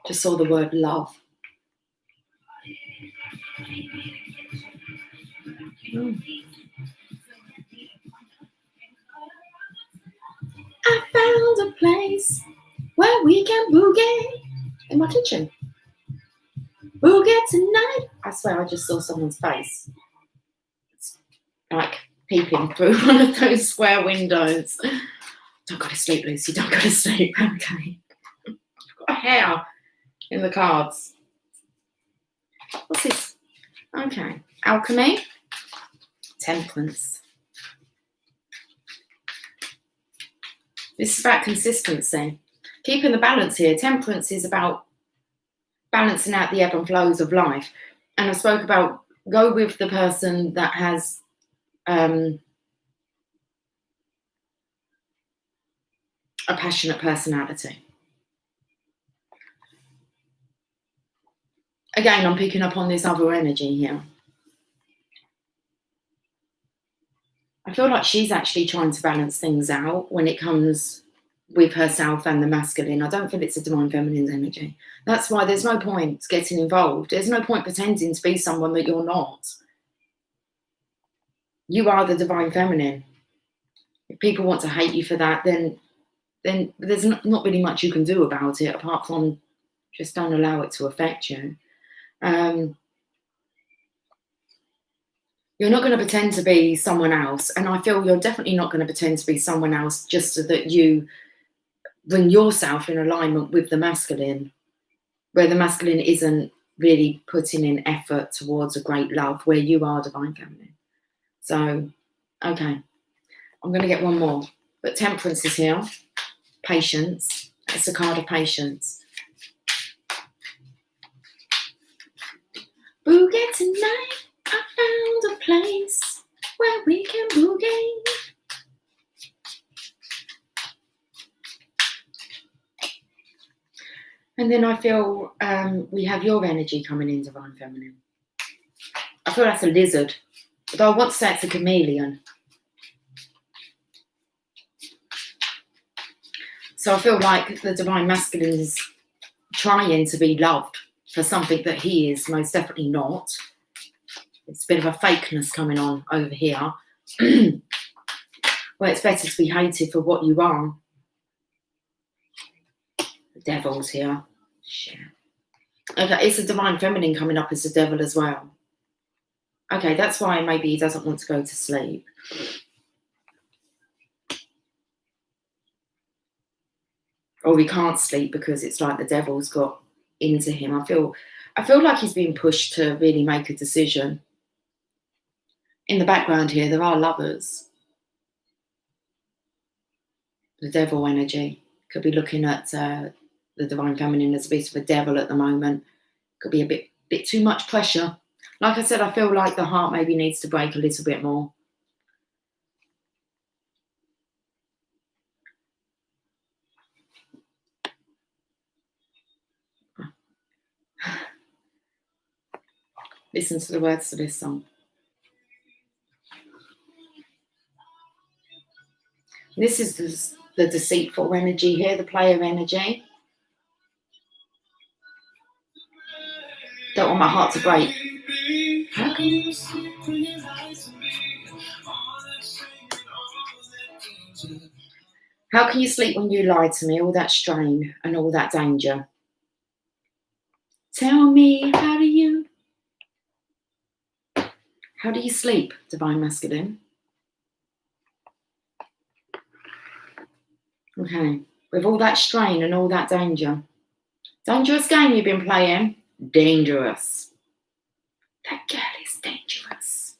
Just saw the word love. I found a place where we can boogie in my kitchen. Boogie tonight. I swear I just saw someone's face. It's like peeping through one of those square windows. Don't go to sleep, Lucy. Don't go to sleep. Okay. I've got a hair in the cards. What's this? Okay. Alchemy. Temperance. This is about consistency. Keeping the balance here. Temperance is about balancing out the ebb and flows of life. And I spoke about go with the person that has a passionate personality. Again, I'm picking up on this other energy here. I feel like she's actually trying to balance things out when it comes with herself and the masculine. I don't feel it's a divine feminine's energy. That's why there's no point getting involved. There's no point pretending to be someone that you're not. You are the divine feminine. If people want to hate you for that, then there's not really much you can do about it apart from just don't allow it to affect you. You're not going to pretend to be someone else. And I feel you're definitely not going to pretend to be someone else just so that you bring yourself in alignment with the masculine, where the masculine isn't really putting in effort towards a great love, where you are divine feminine. So, okay, I'm going to get one more. But temperance is here. Patience. It's a card of patience. Boogie tonight. I found a place where we can boogie. And then I feel we have your energy coming in, divine feminine. I feel that's a lizard, although I want to say it's a chameleon. So I feel like the divine masculine is trying to be loved for something that he is most definitely not. It's a bit of a fakeness coming on over here. Well, it's better to be hated for what you are. The devil's here. Shit. Okay, it's a divine feminine coming up as the devil as well. Okay, that's why maybe he doesn't want to go to sleep. Or he can't sleep because it's like the devil's got into him. I feel like he's being pushed to really make a decision. In the background here, there are lovers. The devil energy. Could be looking at the divine feminine as a bit of a devil at the moment. Could be a bit too much pressure. Like I said, I feel like the heart maybe needs to break a little bit more. Listen to the words to this song. This is the deceitful energy here, the player energy. Don't want my heart to break. How can you sleep when you lie to me? How can you sleep when you lie to me? All that strain and all that danger. Tell me, how do you sleep, divine masculine? Okay, with all that strain and all that danger. Dangerous game you've been playing. Dangerous. That girl is dangerous.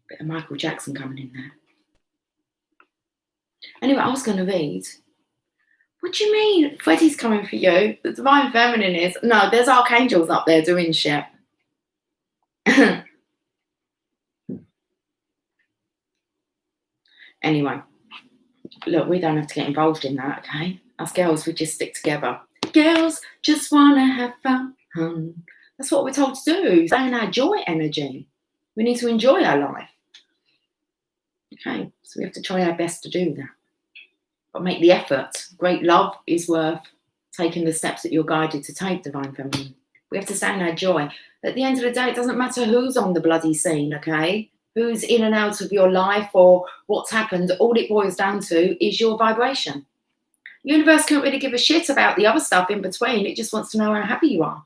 Bit of Michael Jackson coming in there. Anyway, I was going to read. What do you mean? Freddie's coming for you. The divine feminine is. No, there's archangels up there doing shit. Anyway, look, we don't have to get involved in that, okay? Us girls, we just stick together. Girls just want to have fun. That's what we're told to do. Stay in our joy energy. We need to enjoy our life. Okay, so we have to try our best to do that. But make the effort. Great love is worth taking the steps that you're guided to take, divine feminine. We have to stay in our joy. At the end of the day, it doesn't matter who's on the bloody scene, okay? Who's in and out of your life or what's happened. All it boils down to is your vibration. The universe can't really give a shit about the other stuff in between. It just wants to know how happy you are.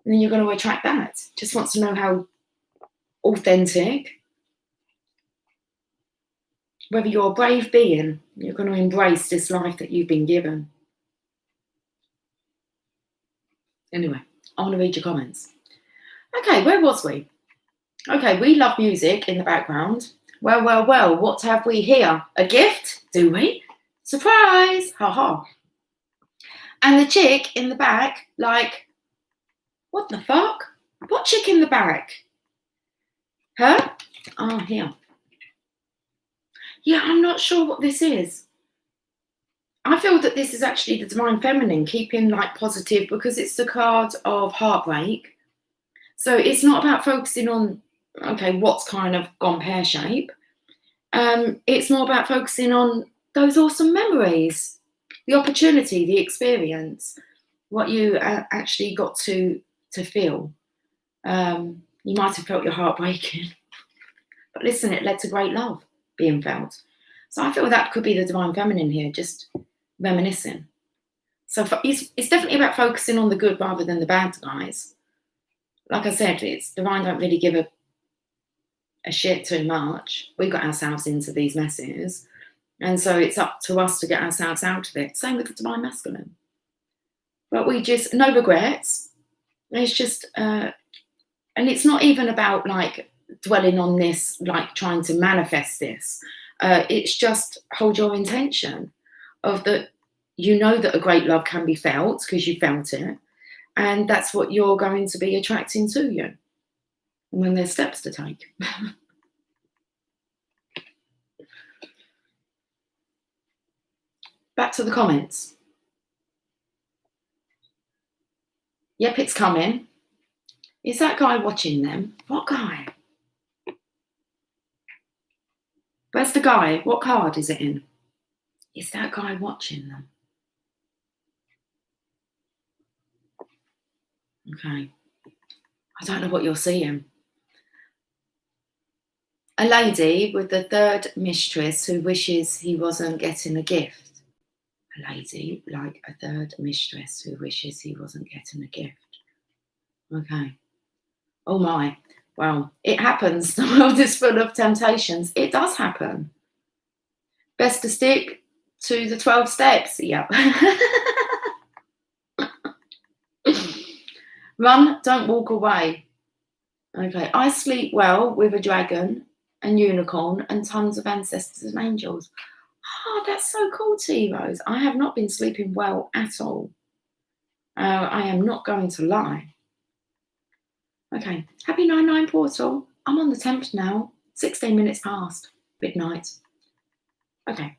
And then you're going to attract that. It just wants to know how authentic. Whether you're a brave being, you're going to embrace this life that you've been given. Anyway, I want to read your comments. Okay, where was we? Okay, we love music in the background. Well, well, well, what have we here? A gift? Do we? Surprise! Ha ha. And the chick in the back, like, what the fuck? What chick in the back? Her? Oh, here. Yeah, I'm not sure what this is. I feel that this is actually the Divine Feminine, keeping like positive, because it's the card of heartbreak. So it's not about focusing on, okay, what's kind of gone pear-shaped. It's more about focusing on those awesome memories, the opportunity, the experience, what you actually got to feel. You might have felt your heart breaking, but listen, it led to great love being felt. So I feel that could be the Divine Feminine here, just reminiscing. So it's definitely about focusing on the good rather than the bad, guys. Like I said, it's Divine don't really give a shit too much. We got ourselves into these messes, and so it's up to us to get ourselves out of it. Same with the Divine Masculine. But we just, no regrets. It's just, and it's not even about like dwelling on this, like trying to manifest this. It's just hold your intention of that. You know that a great love can be felt because you felt it, and that's what you're going to be attracting to you when there's steps to take. Back to the comments. Yep, it's coming. Is that guy watching them? What guy? Where's the guy? What card is it in? Is that guy watching them? Okay. I don't know what you're seeing. A lady with the third mistress who wishes he wasn't getting a gift. A lady like a third mistress who wishes he wasn't getting a gift. Okay. Oh my. Well, it happens. The world is full of temptations. It does happen. Best to stick to the 12 steps. Yep. Run, don't walk away. Okay. I sleep well with a dragon and unicorn and tons of ancestors and angels. Oh, that's so cool, T-Rose. I have not been sleeping well at all. I am not going to lie. Okay. Happy 9/9 portal. I'm on the 10th now. 16 minutes past midnight. Okay.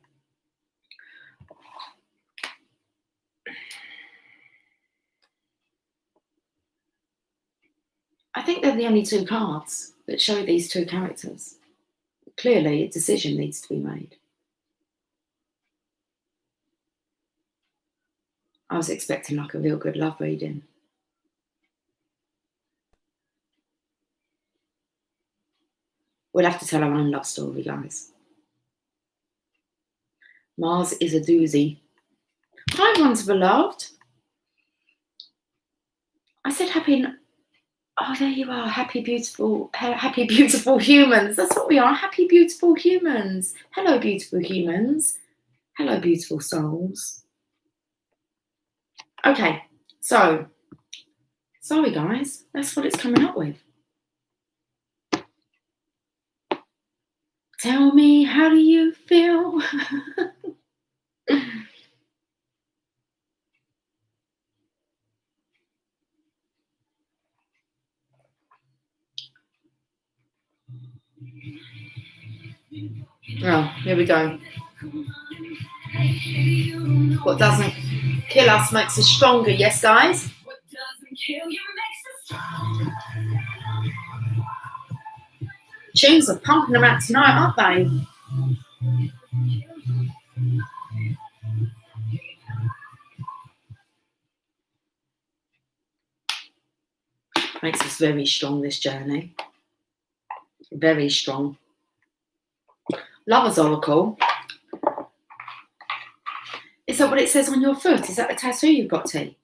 I think they're the only two cards that show these two characters. Clearly, a decision needs to be made. I was expecting like a real good love reading. We'll have to tell our own love story, guys. Mars is a doozy. Hi, ones beloved. I said happy. Oh, there you are. Happy, beautiful humans. That's what we are. Happy, beautiful humans. Hello, beautiful humans. Hello, beautiful souls. Okay, so sorry, guys. That's what it's coming up with. Tell me, how do you feel? Oh, here we go. What doesn't kill us makes us stronger. Yes, guys? What doesn't kill you makes us stronger. Tunes are pumping them out tonight, aren't they? Makes us very strong, this journey. Very strong. Lover's Oracle. Is that what it says on your foot? Is that the tattoo you've got, T?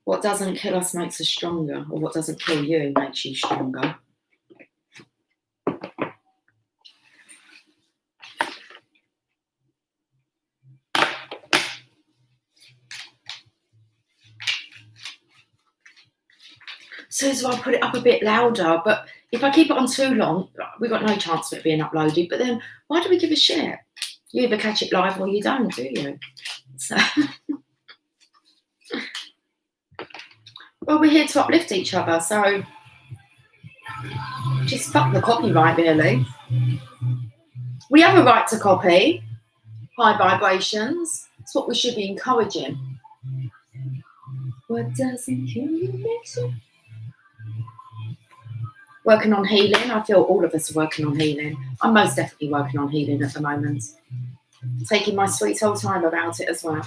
What doesn't kill us makes us stronger, or what doesn't kill you makes you stronger. So I'll put it up a bit louder, but If I keep it on too long, we've got no chance of it being uploaded. But then why do we give a shit? You either catch it live or you don't, do you? So, well, we're here to uplift each other. So just fuck the copyright, really. We have a right to copy high vibrations. It's what we should be encouraging. What doesn't kill you makes you. Working on healing. I feel all of us are working on healing. I'm most definitely working on healing at the moment. Taking my sweet old time about it as well.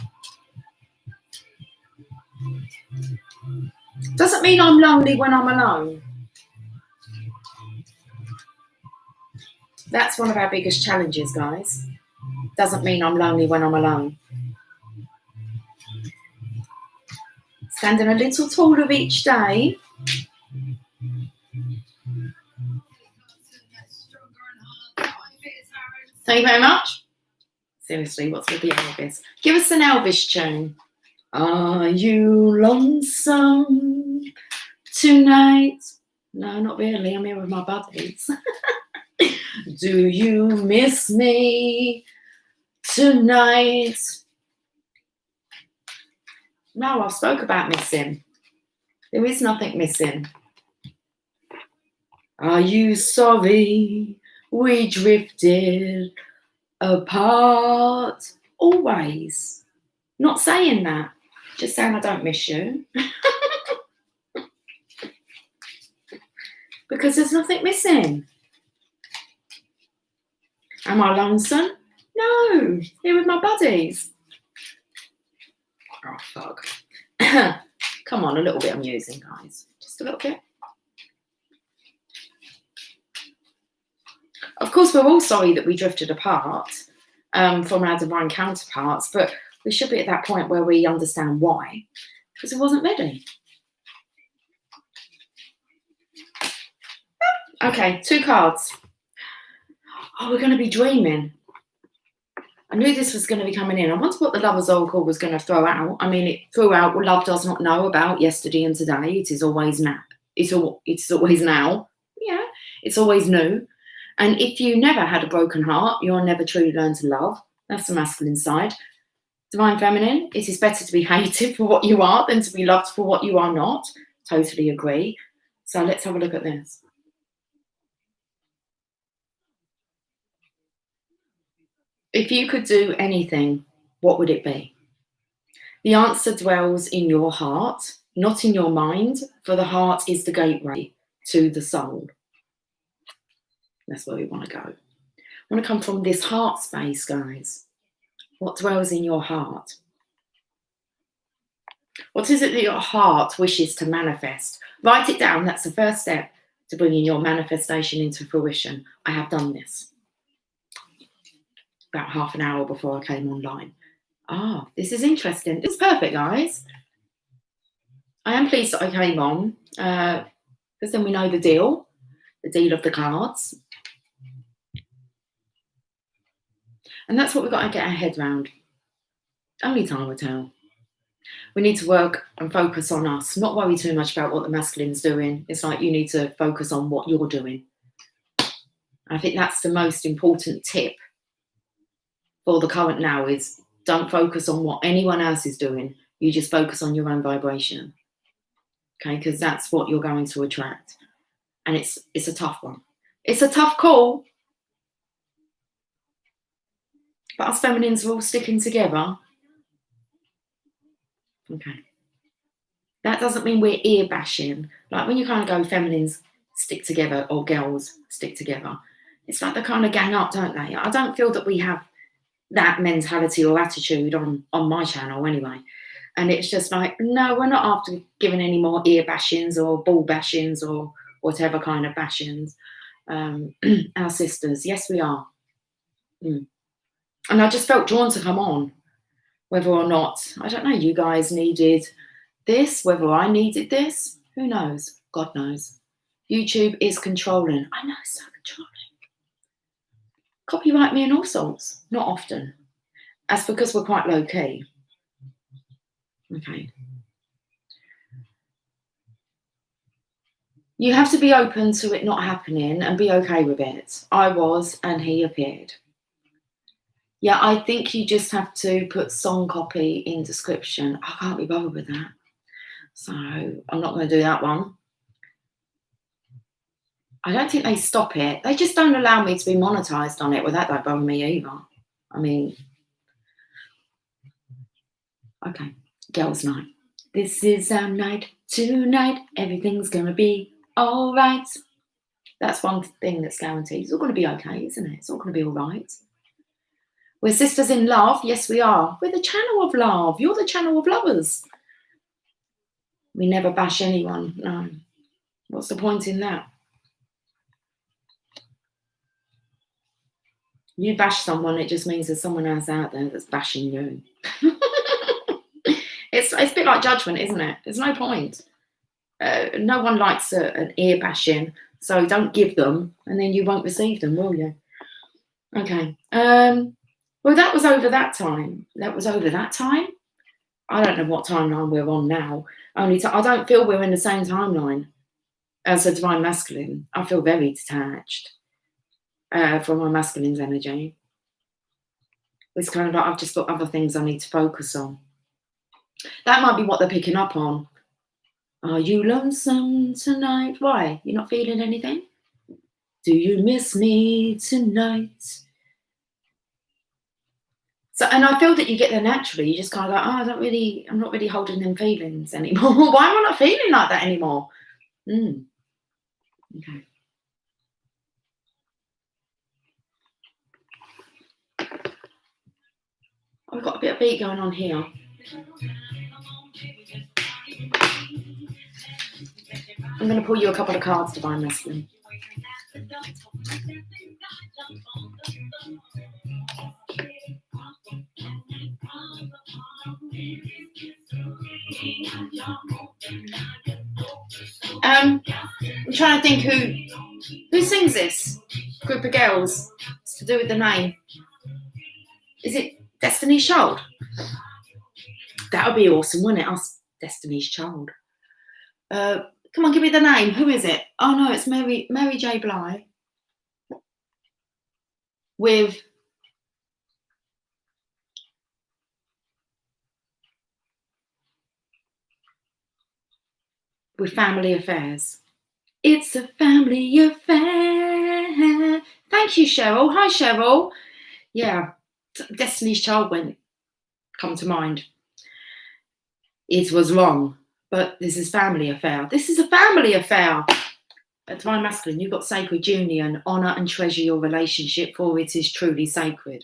Doesn't mean I'm lonely when I'm alone. That's one of our biggest challenges, guys. Doesn't mean I'm lonely when I'm alone. Standing a little taller each day. Thank you very much. Seriously, what's with the Elvis? Give us an Elvis tune. Are you lonesome tonight? No, not really. I'm here with my buddies. Do you miss me tonight? No, I spoke about missing. There is nothing missing. Are you sorry we drifted apart? Always. Not saying that. Just saying I don't miss you. Because there's nothing missing. Am I lonesome? No. Here with my buddies. Oh, fuck. Come on, a little bit amusing, guys. Just a little bit. Of course, we're all sorry that we drifted apart from our divine counterparts, but we should be at that point where we understand why. Because it wasn't ready. Okay, 2 cards. Oh, we're going to be dreaming. I knew this was going to be coming in. I wonder what the Lover's Oracle was going to throw out. I mean, it threw out what love does not know about yesterday and today. It is always now. It's always now. Yeah, it's always new. And if you never had a broken heart, you'll never truly learn to love. That's the masculine side. Divine Feminine, it is better to be hated for what you are than to be loved for what you are not. Totally agree. So let's have a look at this. If you could do anything, what would it be? The answer dwells in your heart, not in your mind, for the heart is the gateway to the soul. That's where we want to go. I want to come from this heart space, guys. What dwells in your heart? What is it that your heart wishes to manifest? Write it down. That's the first step to bringing your manifestation into fruition. I have done this about half an hour before I came online. Ah, this is interesting. It's perfect, guys. I am pleased that I came on because then we know the deal of the cards. And that's what we've got to get our head around. Only time will tell. We need to work and focus on us, not worry too much about what the masculine's doing. It's like you need to focus on what you're doing. I think that's the most important tip for the current now is don't focus on what anyone else is doing. You just focus on your own vibration. Okay, because that's what you're going to attract. And it's a tough one. It's a tough call. But us feminines are all sticking together. Okay. That doesn't mean we're ear bashing. Like when you kind of go feminines stick together or girls stick together, it's like they kind of gang up, don't they? I don't feel that we have that mentality or attitude on my channel anyway. And it's just like, no, we're not after giving any more ear bashings or ball bashings or whatever kind of bashings. Our sisters, yes, we are. And I just felt drawn to come on, whether or not, I don't know, you guys needed this, whether I needed this, who knows? God knows. YouTube is controlling. I know, it's so controlling. Copyright me and all sorts, not often. That's because we're quite low key. Okay. You have to be open to it not happening and be okay with it. I was, and he appeared. Yeah, I think you just have to put song copy in description. I can't be bothered with that. So I'm not going to do that one. I don't think they stop it. They just don't allow me to be monetized on it. Well, that don't bother me either. I mean, okay, girls' night. This is our night tonight. Everything's going to be all right. That's one thing that's guaranteed. It's all going to be okay, isn't it? It's all going to be all right. We're sisters in love. Yes, we are. We're the channel of love. You're the channel of lovers. We never bash anyone. No. What's the point in that? You bash someone, it just means there's someone else out there that's bashing you. It's a bit like judgment, isn't it? There's no point. No one likes an ear bashing, so don't give them, and then you won't receive them, will you? Okay. Well, that was over that time. That was over that time. I don't know what timeline we're on now. I don't feel we're in the same timeline as a divine masculine. I feel very detached from my masculine's energy. It's kind of like I've just got other things I need to focus on. That might be what they're picking up on. Are you lonesome tonight? Why? You're not feeling anything? Do you miss me tonight? So, and I feel that you get there naturally. You just kind of go, oh, I'm not really holding them feelings anymore. Why am I not feeling like that anymore? Okay. I've got a bit of beat going on here. I'm going to pull you a couple of cards, Divine Masculine. I'm trying to think who sings this group of girls. It's to do with the name. Is it Destiny's Child? That would be awesome, wouldn't it? Us, Destiny's Child. Come on, give me the name. Who is it? Oh no, it's Mary J. Blige with Family Affairs. It's a family affair. Thank you, Cheryl. Hi, Cheryl. Yeah, Destiny's Child come to mind. It was wrong, but this is family affair. This is a family affair. At Divine Masculine, you've got sacred union. Honour and treasure your relationship, for it is truly sacred.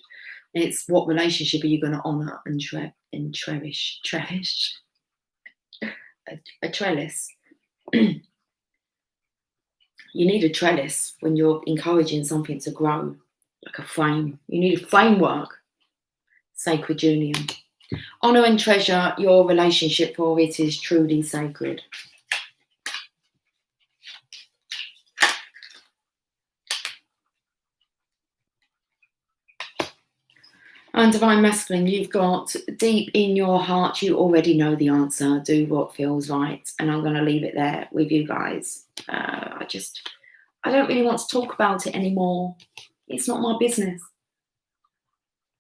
It's what relationship are you going to honour and cherish? A trellis. You need a trellis when you're encouraging something to grow, like a frame. You need a framework. Sacred union. Honour and treasure your relationship, for it is truly sacred. And Divine Masculine, you've got deep in your heart, you already know the answer. Do what feels right. And I'm going to leave it there with you guys. I don't really want to talk about it anymore. It's not my business.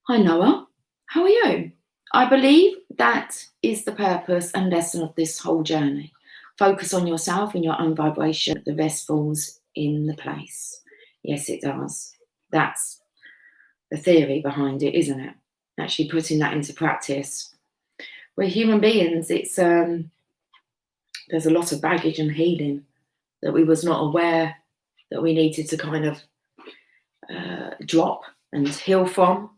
Hi, Noah. How are you? I believe that is the purpose and lesson of this whole journey. Focus on yourself and your own vibration. The rest falls in the place. Yes, it does. That's the theory behind it, isn't it? Actually putting that into practice. We're human beings. It's there's a lot of baggage and healing that we was not aware that we needed to kind of drop and heal from.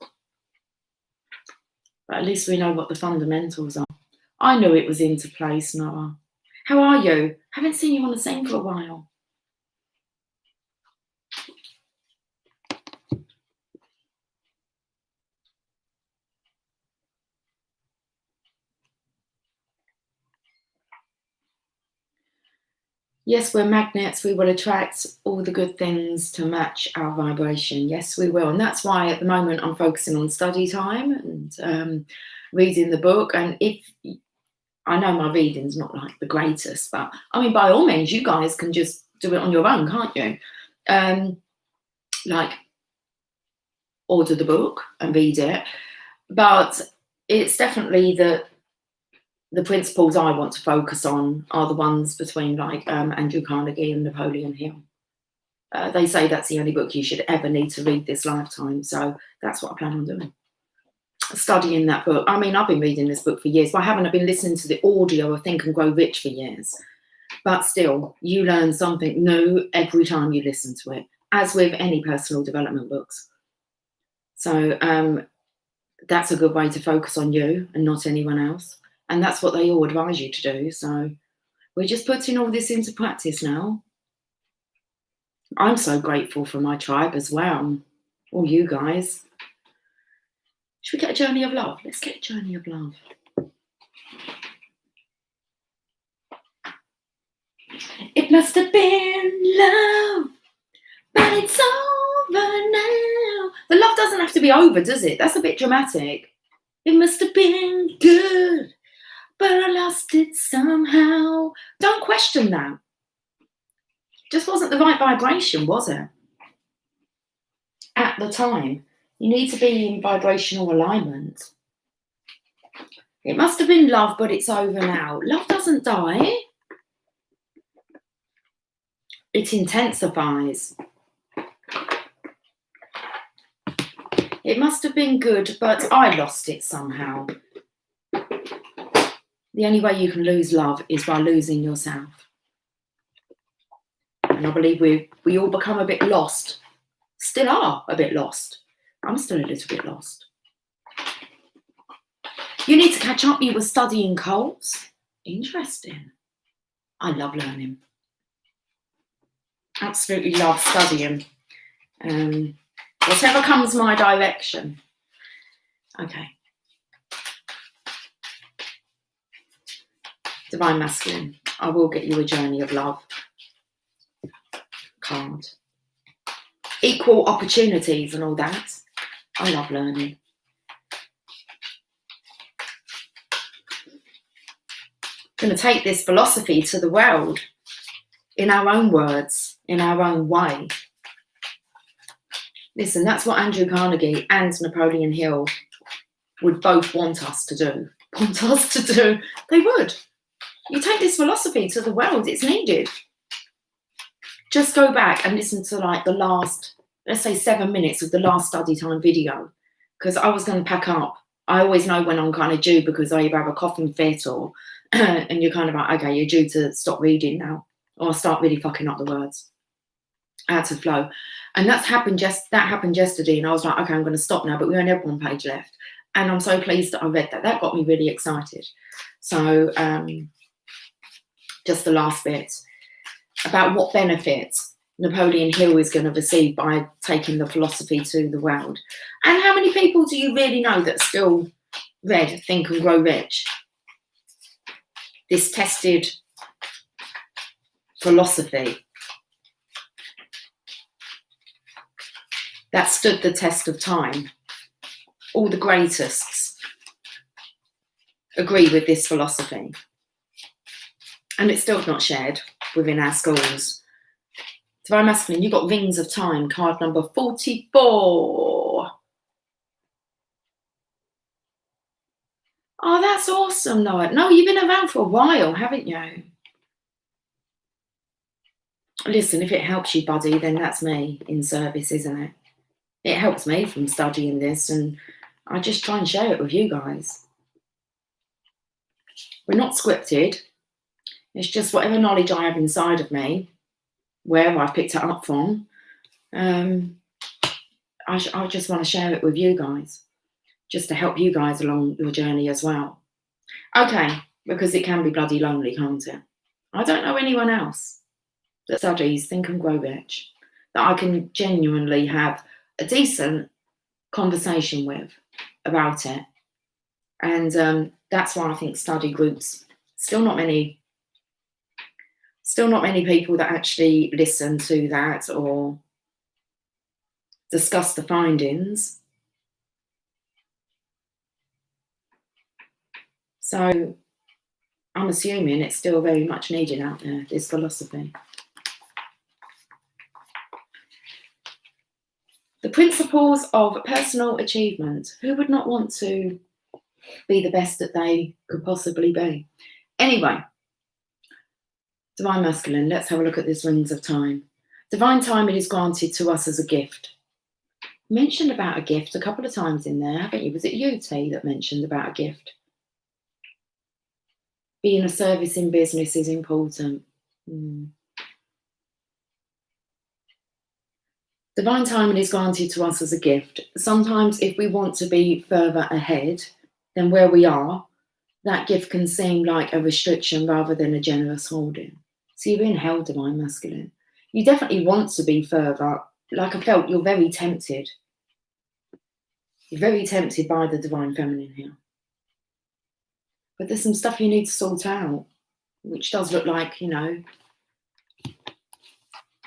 But at least we know what the fundamentals are. I knew it was into place, Noah. How are you? Haven't seen you on the scene for a while. Yes, we're magnets. We will attract all the good things to match our vibration. Yes, we will. And that's why at the moment I'm focusing on study time and reading the book. And if I know my reading's not like the greatest, but I mean, by all means, you guys can just do it on your own, can't you? Like, order the book and read it. But it's definitely the principles I want to focus on are the ones between like Andrew Carnegie and Napoleon Hill. They say that's the only book you should ever need to read this lifetime. So that's what I plan on doing. Studying that book. I mean, I've been reading this book for years, but I haven't been listening to the audio of Think and Grow Rich for years. But still, you learn something new every time you listen to it, as with any personal development books. So that's a good way to focus on you and not anyone else. And that's what they all advise you to do. So we're just putting all this into practice now. I'm so grateful for my tribe as well. All you guys. Should we get a journey of love? Let's get a journey of love. It must have been love, but it's over now. The love doesn't have to be over, does it? That's a bit dramatic. It must have been good, but I lost it somehow. Don't question that. Just wasn't the right vibration, was it? At the time. You need to be in vibrational alignment. It must have been love, but it's over now. Love doesn't die. It intensifies. It must have been good, but I lost it somehow. The only way you can lose love is by losing yourself. And I believe we all become a bit lost. Still are a bit lost. I'm still a little bit lost. You need to catch up. You were studying cults. Interesting. I love learning. Absolutely love studying. Whatever comes my direction. Okay. Divine Masculine. I will get you a journey of love card. Equal opportunities and all that. I love learning. I'm going to take this philosophy to the world in our own words, in our own way. Listen, that's what Andrew Carnegie and Napoleon Hill would both want us to do. They would. You take this philosophy to the world, it's needed. Just go back and listen to like the last, let's say 7 minutes of the last study time video, because I was going to pack up. I always know when I'm kind of due because I either have a coughing fit or, and you're kind of like, okay, you're due to stop reading now, or I start really fucking up the words out of flow. And that happened yesterday, and I was like, okay, I'm going to stop now, but we only have 1 page left. And I'm so pleased that I read that. That got me really excited. So just the last bit about what benefits Napoleon Hill is going to receive by taking the philosophy to the world. And how many people do you really know that still read Think and Grow Rich? This tested philosophy that stood the test of time. All the greatest agree with this philosophy. And it's still not shared within our schools. Divine Masculine, you got Rings of Time, card number 44. Oh, that's awesome, Noah. No, you've been around for a while, haven't you? Listen, if it helps you, buddy, then that's me in service, isn't it? It helps me from studying this, and I just try and share it with you guys. We're not scripted. It's just whatever knowledge I have inside of me, where I picked it up from, I just want to share it with you guys, just to help you guys along your journey as well. Okay, because it can be bloody lonely, can't it? I don't know anyone else that studies Think and Grow Rich that I can genuinely have a decent conversation with about it. And that's why I think study groups, still not many people that actually listen to that or discuss the findings. So I'm assuming it's still very much needed out there, this philosophy. principles of personal achievement. Who would not want to be the best that they could possibly be? Anyway, Divine Masculine, let's have a look at this Rings of Time. Divine timing is granted to us as a gift. Mentioned about a gift a couple of times in there, haven't you? Was it you, T, that mentioned about a gift? Being a service in business is important. Divine timing is granted to us as a gift. Sometimes if we want to be further ahead than where we are, that gift can seem like a restriction rather than a generous holding. So you're being held, Divine Masculine. You definitely want to be further. Like I felt, you're very tempted. You're very tempted by the Divine Feminine here. But there's some stuff you need to sort out, which does look like, you know,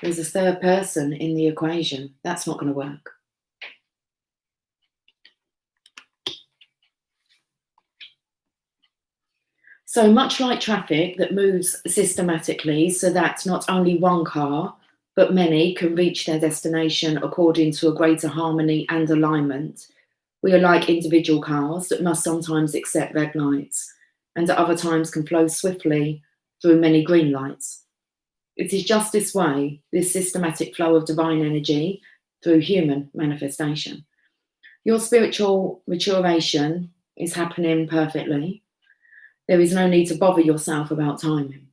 there's a third person in the equation. That's not going to work. So much like traffic that moves systematically so that not only one car, but many can reach their destination according to a greater harmony and alignment, we are like individual cars that must sometimes accept red lights and at other times can flow swiftly through many green lights. It is just this way, this systematic flow of divine energy through human manifestation. Your spiritual maturation is happening perfectly. There is no need to bother yourself about timing.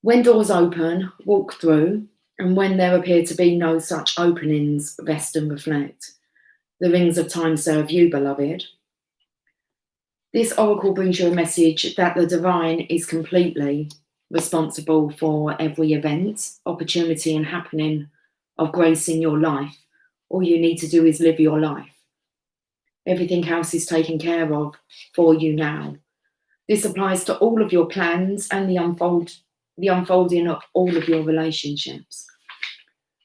When doors open, walk through, and when there appear to be no such openings, rest and reflect. The rings of time serve you, beloved. This oracle brings you a message that the divine is completely responsible for every event, opportunity, and happening of grace in your life. All you need to do is live your life. Everything else is taken care of for you now. This applies to all of your plans and the unfolding of all of your relationships.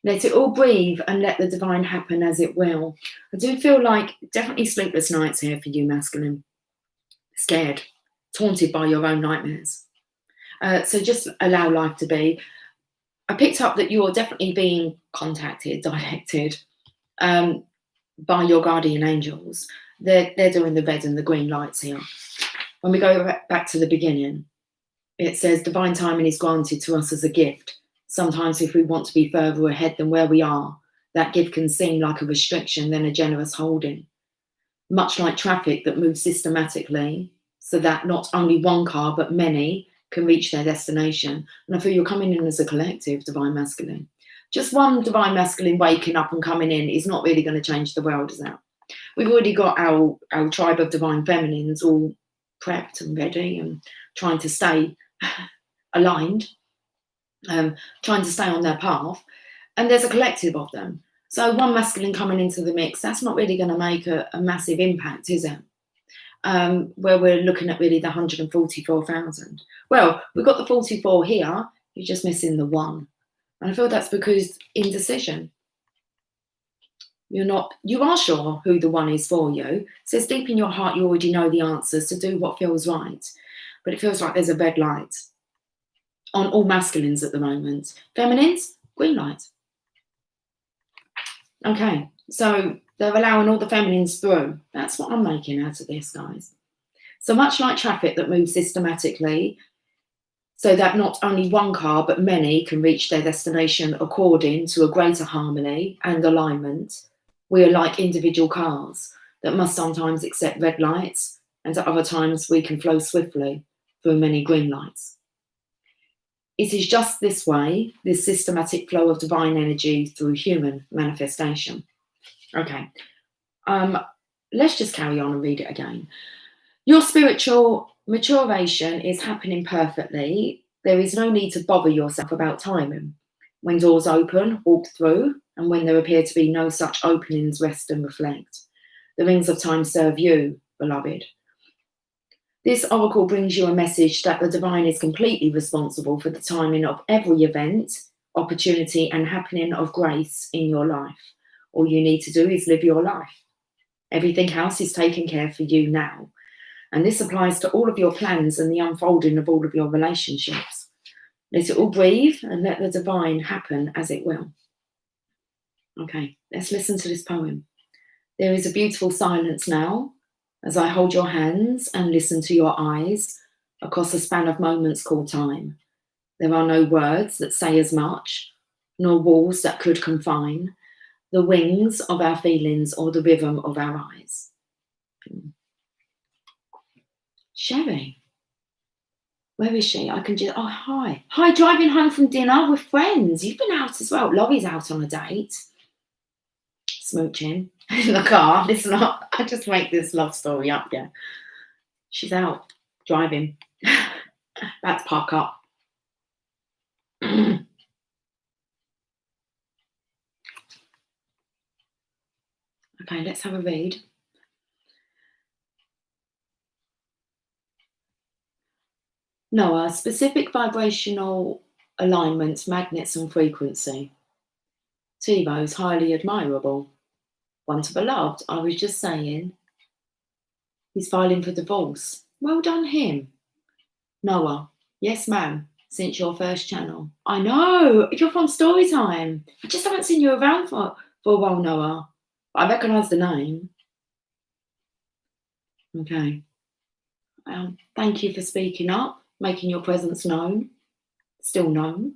Let it all breathe and let the divine happen as it will. I do feel like definitely sleepless nights here for you, masculine. Scared, taunted by your own nightmares. So just allow life to be. I picked up that you're definitely being contacted, directed by your guardian angels. They're doing the red and the green lights here. When we go back to the beginning, it says divine timing is granted to us as a gift. Sometimes if we want to be further ahead than where we are, that gift can seem like a restriction than a generous holding. Much like traffic that moves systematically so that not only one car but many can reach their destination. And I feel you're coming in as a collective, divine masculine. Just one divine masculine waking up and coming in is not really going to change the world, is that? We've already got our tribe of divine feminines all prepped and ready and trying to stay aligned, trying to stay on their path. And there's a collective of them. So one masculine coming into the mix, that's not really going to make a massive impact, is it? Where we're looking at really the 144,000. Well, we've got the 44 here, you're just missing the 1. And I feel that's because indecision. You are sure who the 1 is for you. It says deep in your heart you already know the answers to do what feels right. But it feels like there's a red light on all masculines at the moment. Feminines, green light. Okay, so they're allowing all the feminines through. That's what I'm making out of this, guys. So much like traffic that moves systematically, so that not only one car but many can reach their destination according to a greater harmony and alignment, we are like individual cars that must sometimes accept red lights, and at other times we can flow swiftly through many green lights. It is just this way, this systematic flow of divine energy through human manifestation. Okay, let's just carry on and read it again. Your spiritual maturation is happening perfectly. There is no need to bother yourself about timing. When doors open, walk through, and when there appear to be no such openings, rest and reflect. The rings of time serve you, beloved. This oracle brings you a message that the divine is completely responsible for the timing of every event, opportunity, and happening of grace in your life. All you need to do is live your life. Everything else is taken care for you now. And this applies to all of your plans and the unfolding of all of your relationships. Let it all breathe and let the divine happen as it will. Okay, let's listen to this poem. There is a beautiful silence now as I hold your hands and listen to your eyes across a span of moments called time. There are no words that say as much, nor walls that could confine the wings of our feelings or the rhythm of our eyes. Sherry, where is she? I can just, oh, hi. Hi, driving home from dinner with friends. You've been out as well. Laurie's out on a date. Smooching in the car. It's not, I just make this love story up, yeah. She's out driving. About to park up. Okay, let's have a read. Noah, specific vibrational alignments, magnets and frequency. T-Rose, highly admirable. One to beloved, I was just saying. He's filing for divorce. Well done him. Noah, yes ma'am, since your first channel. I know, you're from Storytime. I just haven't seen you around for a while, Noah. I recognise the name. Okay. Thank you for speaking up, making your presence known, still known.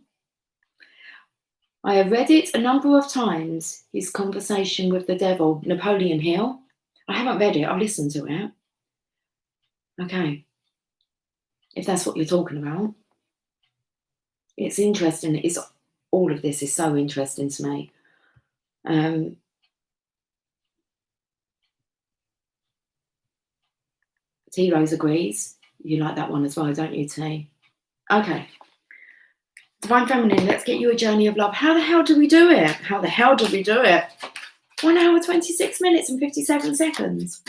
I have read it a number of times, his conversation with the devil, Napoleon Hill. I haven't read it, I've listened to it. Okay, if that's what you're talking about. It's interesting, all of this is so interesting to me. T-Rose agrees. You like that one as well, don't you, T? Okay. Divine Feminine, let's get you a journey of love. How the hell do we do it? How the hell do we do it? 1 hour, 26 minutes and 57 seconds.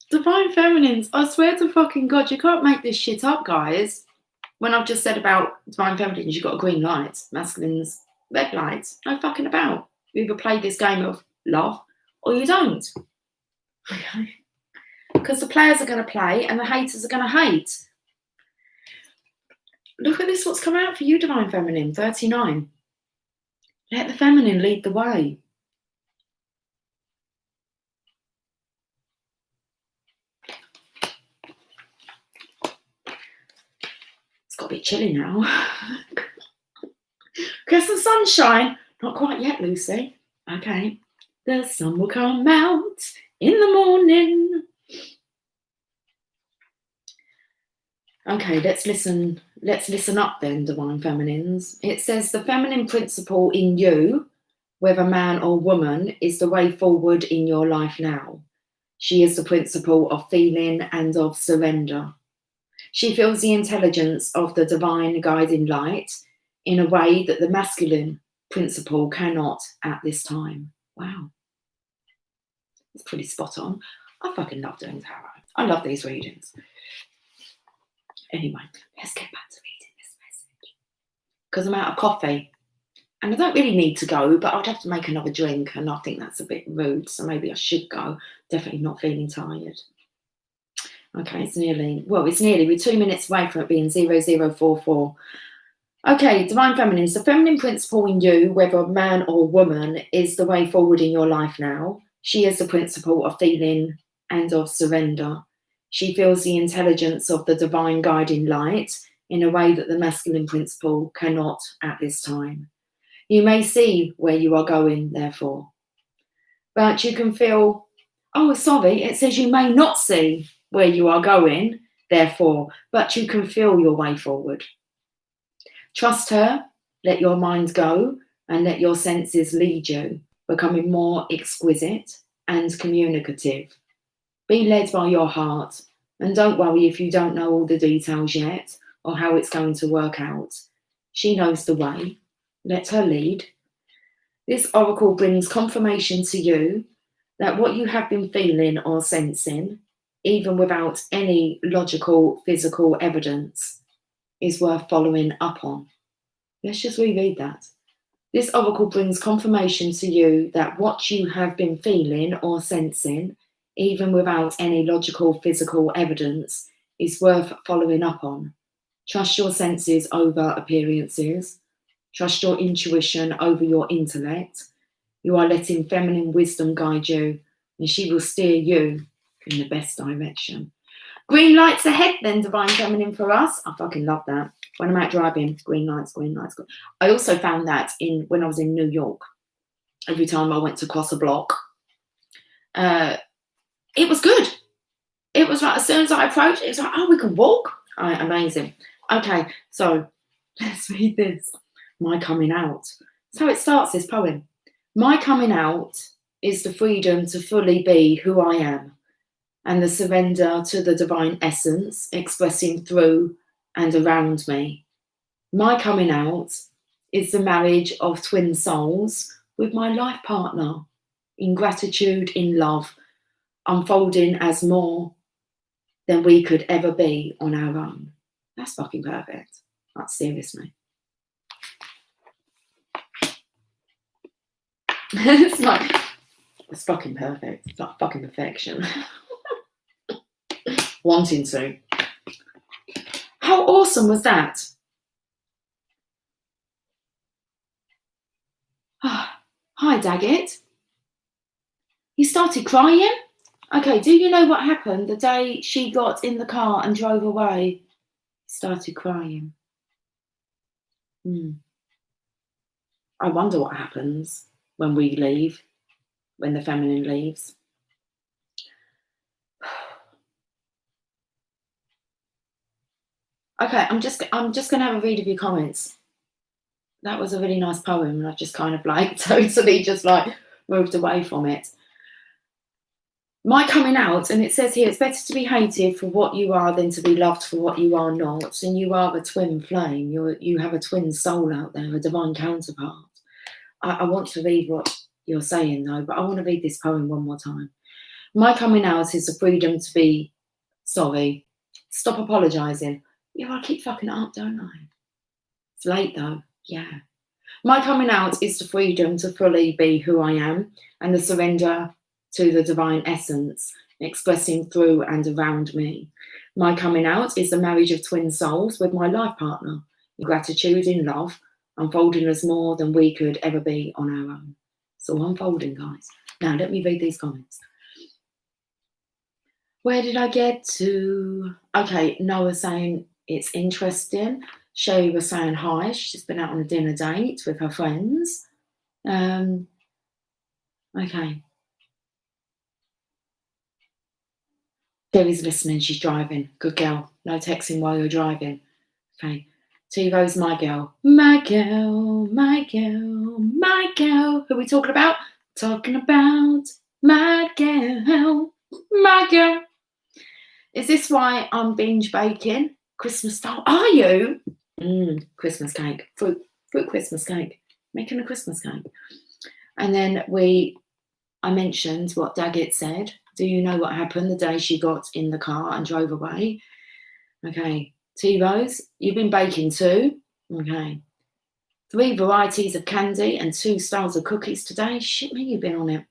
Divine Feminines, I swear to fucking God, you can't make this shit up, guys. When I've just said about Divine Feminines, you've got a green light, masculines, red lights. No fucking about. You either play this game of love or you don't. Okay. Because the players are going to play and the haters are going to hate. Look at this, what's come out for you, Divine Feminine, 39. Let the feminine lead the way. It's got a bit chilly now. Get some sunshine. Not quite yet, Lucy. Okay. The sun will come out in the morning. Okay, let's listen up then, Divine Feminines. It says the feminine principle in you, whether man or woman, is the way forward in your life now. She is the principle of feeling and of surrender. She feels the intelligence of the divine guiding light in a way that the masculine principle cannot at this time. Wow. It's pretty spot on. I fucking love doing tarot. I love these readings. Anyway, let's get back to reading this message. Because I'm out of coffee. And I don't really need to go, but I'd have to make another drink, and I think that's a bit rude, so maybe I should go. Definitely not feeling tired. Okay, it's nearly, we're 2 minutes away from it being 0044. Okay, Divine Feminines, the feminine principle in you, whether man or woman, is the way forward in your life now. She is the principle of feeling and of surrender. She feels the intelligence of the divine guiding light in a way that the masculine principle cannot at this time. You may see where you are going, therefore, but you can feel, oh, sorry, it says you may not see where you are going, therefore, but you can feel your way forward. Trust her, let your mind go, and let your senses lead you, becoming more exquisite and communicative. Be led by your heart, and don't worry if you don't know all the details yet or how it's going to work out. She knows the way. Let her lead. This oracle brings confirmation to you that what you have been feeling or sensing, even without any logical, physical evidence, is worth following up on. Let's just reread that. This oracle brings confirmation to you that what you have been feeling or sensing, even without any logical physical evidence, is worth following up on. Trust your senses over appearances. Trust your intuition over your intellect. You are letting feminine wisdom guide you, and she will steer you in the best direction. Green lights ahead then, Divine Feminine, for us. I fucking love that. When I'm out driving, green lights, green lights. I also found that when I was in New York, every time I went to cross a block, it was good. It was like, as soon as I approached, it was like, oh, we can walk. Right, amazing. Okay, so let's read this. My coming out. So it starts, this poem. My coming out is the freedom to fully be who I am, and the surrender to the divine essence expressing through and around me. My coming out is the marriage of twin souls with my life partner, in gratitude, in love, unfolding as more than we could ever be on our own. That's fucking perfect. Like, seriously. It's fucking perfect. It's like fucking perfection. Wanting to. How awesome was that? Hi, Daggett. You started crying? Okay, do you know what happened the day she got in the car and drove away? Started crying. I wonder what happens when we leave, when the feminine leaves. Okay, I'm just gonna have a read of your comments. That was a really nice poem, and I just kind of like totally just like moved away from it. My coming out, and it says here, it's better to be hated for what you are than to be loved for what you are not. And you are a twin flame. You have a twin soul out there, a divine counterpart. I want to read what you're saying though, but I want to read this poem one more time. My coming out is the freedom to be sorry. Stop apologising. Yeah, I keep fucking it up, don't I? It's late though. Yeah. My coming out is the freedom to fully be who I am, and the surrender to the divine essence expressing through and around me. My coming out is the marriage of twin souls with my life partner, in gratitude, in love, unfolding as more than we could ever be on our own. It's all unfolding, guys. Now, let me read these comments. Where did I get to? Okay, Noah saying it's interesting. Sherry was saying hi. She's been out on a dinner date with her friends. Okay. Sherry's listening. She's driving. Good girl. No texting while you're driving. Okay. T-Rose, my girl. My girl, my girl, my girl. Who are we talking about? Talking about my girl, my girl. Is this why I'm binge baking? Christmas style. Are you? Christmas cake. Fruit Christmas cake. Making a Christmas cake. And then I mentioned what Daggett said. Do you know what happened the day she got in the car and drove away? Okay. T-Rose, you've been baking too? Okay. 3 varieties of candy and 2 styles of cookies today? Shit me, you've been on it.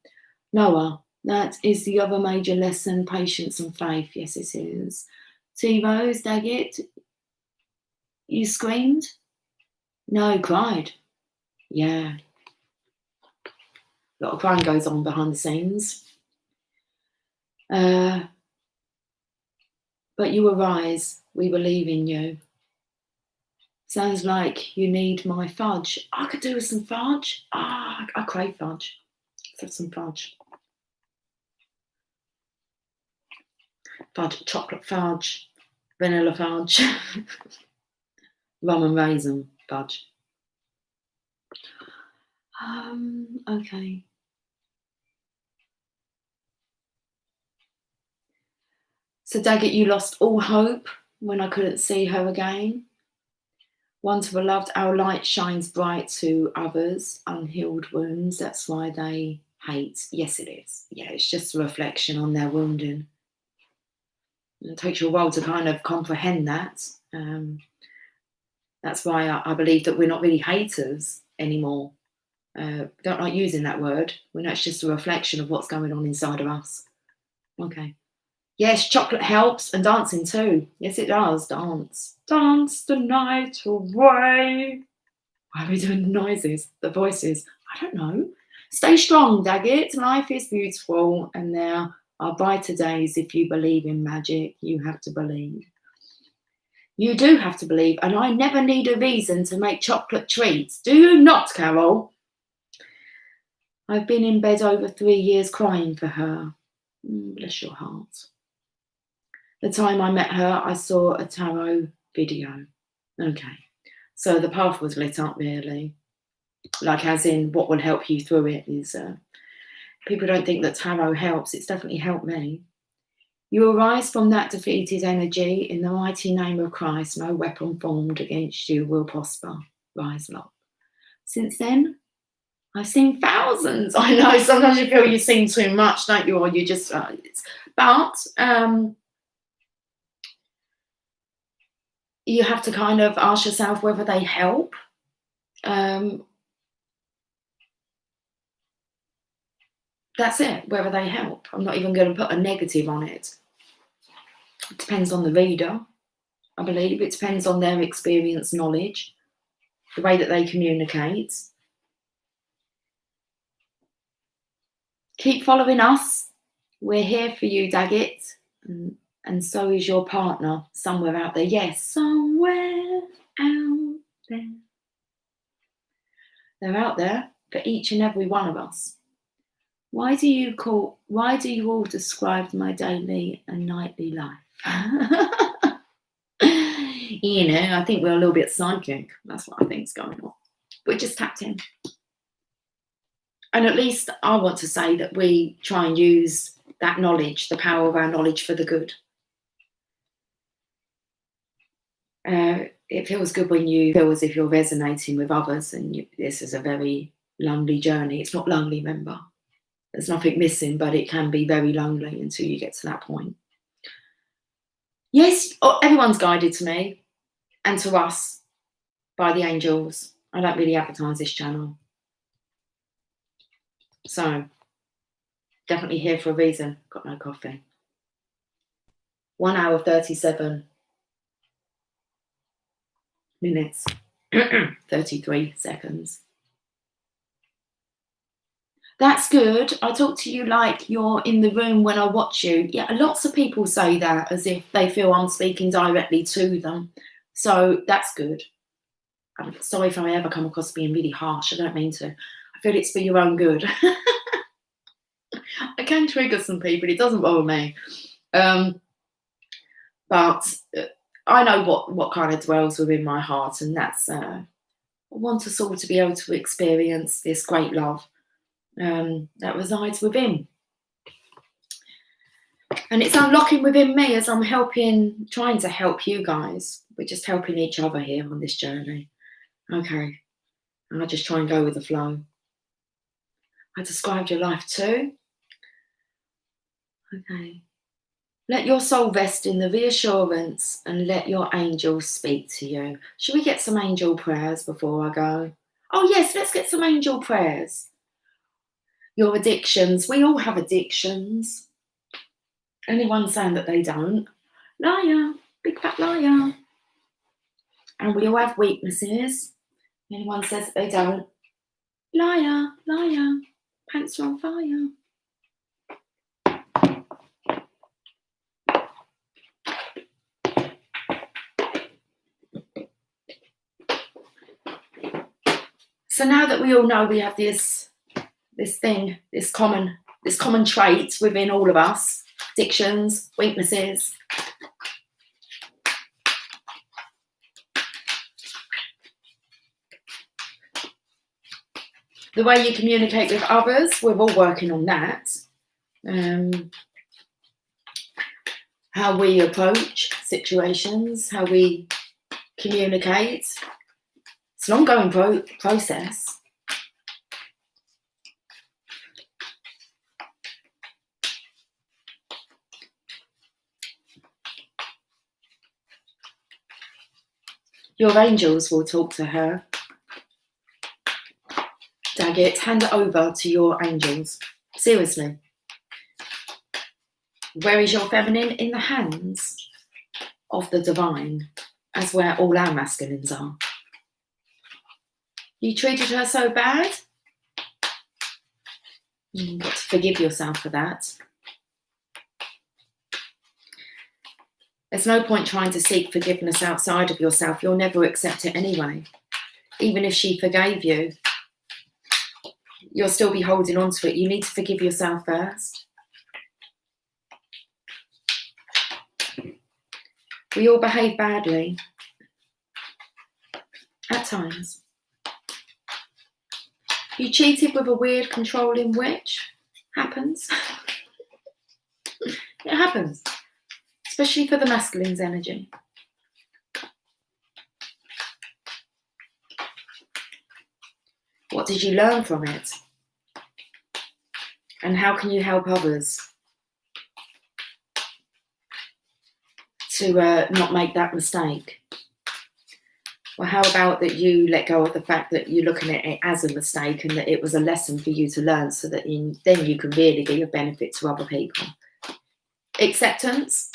Noah, that is the other major lesson, patience and faith. Yes, it is. T-Rose, Daggett, you screamed? No, cried. Yeah. A lot of crying goes on behind the scenes. But you arise. We believe in you. Sounds like you need my fudge. I could do with some fudge. I crave fudge. Let's have some fudge. Fudge, chocolate fudge, vanilla fudge, rum and raisin fudge. Okay. So Daggett, you lost all hope when I couldn't see her again. One to beloved, our light shines bright to others, unhealed wounds. That's why they hate. Yes, it is. Yeah, it's just a reflection on their wounding. It takes you a while to kind of comprehend that. That's why I believe that we're not really haters anymore. Don't like using that word. We know it's just a reflection of what's going on inside of us. Okay. Yes, chocolate helps, and dancing too. Yes, it does. Dance. Dance the night away. Why are we doing the noises? The voices? I don't know. Stay strong, Daggett. Life is beautiful, and there are brighter days. If you believe in magic, you have to believe. You do have to believe, and I never need a reason to make chocolate treats. Do you not, Carol? I've been in bed over 3 years crying for her. Bless your heart. The time I met her, I saw a tarot video. Okay, so the path was lit up, really. Like, as in, what will help you through it is, people don't think that tarot helps. It's definitely helped me. You arise from that defeated energy in the mighty name of Christ. No weapon formed against you will prosper. Rise, love. Since then, I've seen thousands. I know, sometimes you feel you've seen too much, don't you? Or you just, you have to kind of ask yourself whether they help. That's it, whether they help. I'm not even going to put a negative on it. It depends on the reader, I believe. It depends on their experience, knowledge, the way that they communicate. Keep following us. We're here for you, Daggett. And so is your partner somewhere out there. Yes, somewhere out there. They're out there for each and every one of us. Why do you all describe my daily and nightly life? You know, I think we're a little bit psychic. That's what I think's going on. We're just tapped in. And at least I want to say that we try and use that knowledge, the power of our knowledge, for the good. It feels good when you feel as if you're resonating with others, and this is a very lonely journey. It's not lonely, remember. There's nothing missing, but it can be very lonely until you get to that point. Yes, everyone's guided to me and to us by the angels. I don't really advertise this channel. So, definitely here for a reason. Got no coffee. 1 hour, 37 minutes, 33 seconds. That's good. I talk to you like you're in the room when I watch you. Yeah, lots of people say that as if they feel I'm speaking directly to them. So that's good. I'm sorry if I ever come across being really harsh. I don't mean to. I feel it's for your own good. I can trigger some people. It doesn't bother me. But I know what kind of dwells within my heart, and that's I want us all to be able to experience this great love that resides within. And it's unlocking within me as I'm trying to help you guys. We're just helping each other here on this journey. Okay. And I just try and go with the flow. I described your life too. Okay. Let your soul rest in the reassurance and let your angels speak to you. Should we get some angel prayers before I go? Oh yes, let's get some angel prayers. Your addictions. We all have addictions. Anyone saying that they don't? Liar. Big fat liar. And we all have weaknesses. Anyone says that they don't? Liar. Liar. Pants are on fire. So now that we all know we have this common trait within all of us, addictions, weaknesses. The way you communicate with others, we're all working on that. How we approach situations, how we communicate. It's an ongoing process. Your angels will talk to her. Daggett, hand it over to your angels. Seriously. Where is your feminine? In the hands of the divine. That's where all our masculines are. You treated her so bad? You've got to forgive yourself for that. There's no point trying to seek forgiveness outside of yourself. You'll never accept it anyway. Even if she forgave you, you'll still be holding on to it. You need to forgive yourself first. We all behave badly at times. You cheated with a weird, controlling witch. Happens. It happens. Especially for the masculine's energy. What did you learn from it? And how can you help others to not make that mistake? Well, how about that you let go of the fact that you're looking at it as a mistake and that it was a lesson for you to learn, so that then you can really be of benefit to other people. Acceptance.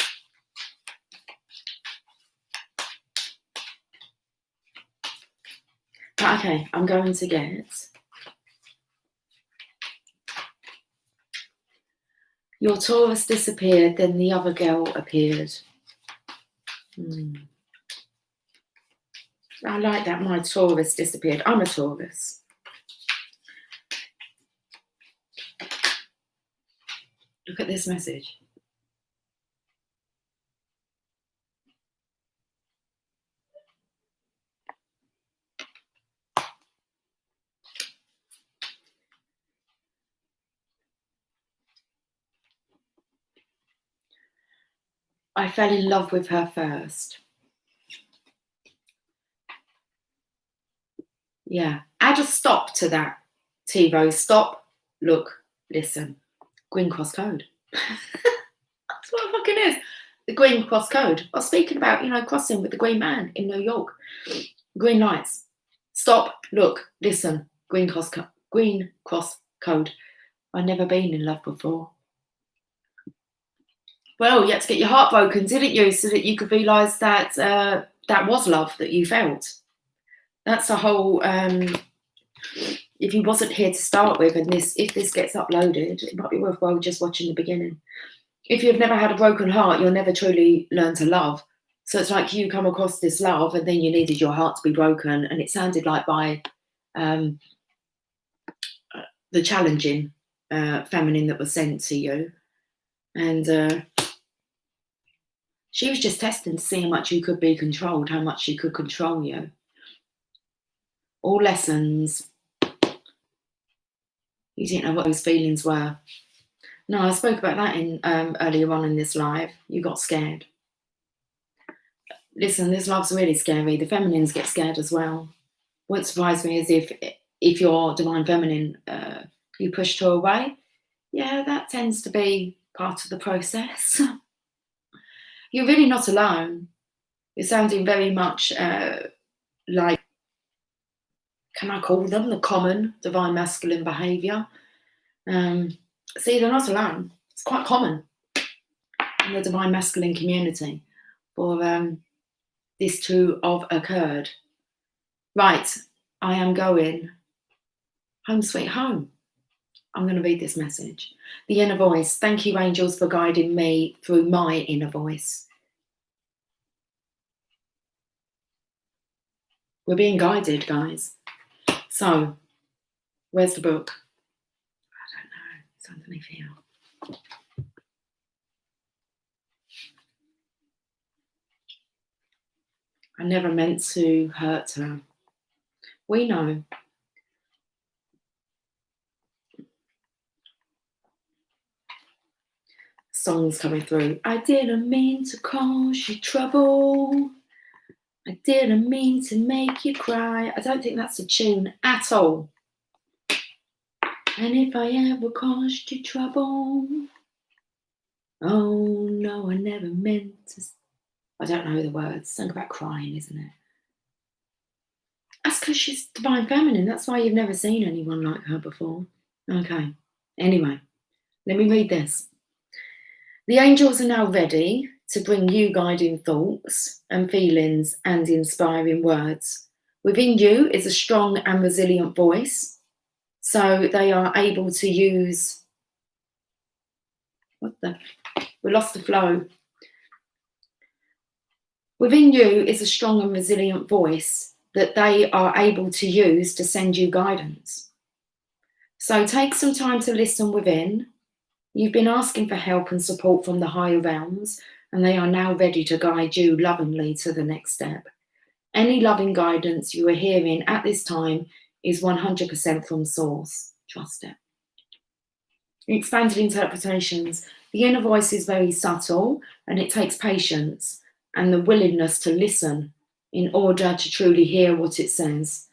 Okay, I'm going to get your Taurus disappeared, then the other girl appeared. I like that. My Taurus disappeared. I'm a Taurus. Look at this message. I fell in love with her first. Yeah. Add a stop to that, TiVo. Stop, look, listen. Green cross code. That's what it fucking is. The green cross code. I was speaking about, crossing with the green man in New York. Green lights. Stop, look, listen. Green cross code. I've never been in love before. Well, you had to get your heart broken, didn't you? So that you could realise that that was love that you felt. That's a whole, if you wasn't here to start with, and if this gets uploaded, it might be worthwhile just watching the beginning. If you've never had a broken heart, you'll never truly learn to love. So it's like you come across this love and then you needed your heart to be broken. And it sounded like by the challenging feminine that was sent to you. And she was just testing to see how much you could be controlled, how much she could control you. All lessons. You didn't know what those feelings were. No, I spoke about that in earlier on in this live. You got scared. Listen, this love's really scary. The feminines get scared as well. What surprised me is if you're divine feminine, you pushed her away. Yeah, that tends to be part of the process. You're really not alone. You're sounding very much like, can I call them the common divine masculine behaviour? See, they're not alone. It's quite common in the divine masculine community for this to have occurred. Right, I am going home sweet home. I'm going to read this message. The inner voice. Thank you, angels, for guiding me through my inner voice. We're being guided, guys. So, where's the book? I don't know. It's underneath here. I never meant to hurt her. We know. Songs coming through. I didn't mean to cause you trouble. I didn't mean to make you cry. I don't think that's a tune at all. And if I ever caused you trouble, oh no, I never meant to. I don't know the words. Something about crying, isn't it? That's because she's divine feminine. That's why you've never seen anyone like her before. Okay. Anyway, let me read this. The angels are now ready to bring you guiding thoughts and feelings and inspiring words. Within you is a strong and resilient voice, so they are able to use. We lost the flow. Within you is a strong and resilient voice that they are able to use to send you guidance. So take some time to listen within. You've been asking for help and support from the higher realms, and they are now ready to guide you lovingly to the next step. Any loving guidance you are hearing at this time is 100% from source. Trust it. Expanded interpretations. The inner voice is very subtle, and it takes patience and the willingness to listen in order to truly hear what it says.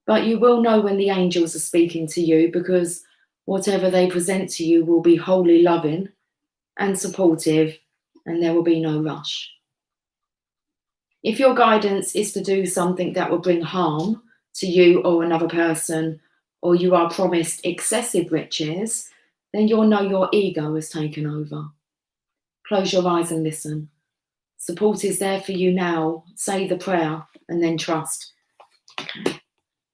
But you will know when the angels are speaking to you, because whatever they present to you will be wholly loving and supportive, and there will be no rush. If your guidance is to do something that will bring harm to you or another person, or you are promised excessive riches, then you'll know your ego has taken over. Close your eyes and listen. Support is there for you now. Say the prayer and then trust. Okay.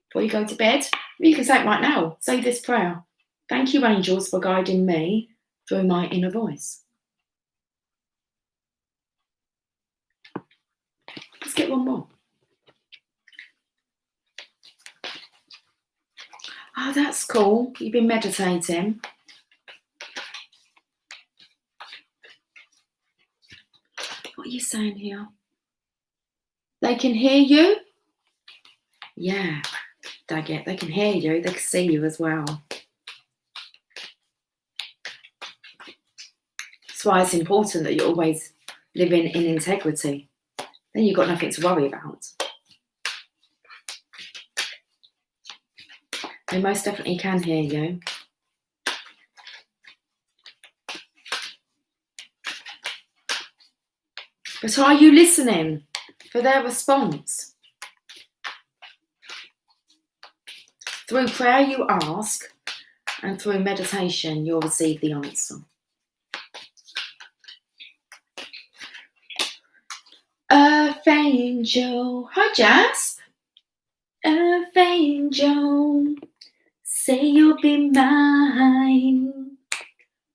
Before you go to bed, you can say it right now. Say this prayer. Thank you, angels, for guiding me through my inner voice. Let's get one more. Oh, that's cool. You've been meditating. What are you saying here? They can hear you? Yeah, Daggett, they can hear you. They can see you as well. That's why it's important that you're always living in integrity. Then you've got nothing to worry about. They most definitely can hear you. But are you listening for their response? Through prayer you ask, and through meditation you'll receive the answer. Earth angel, hi Jazz. Earth angel, say you'll be mine.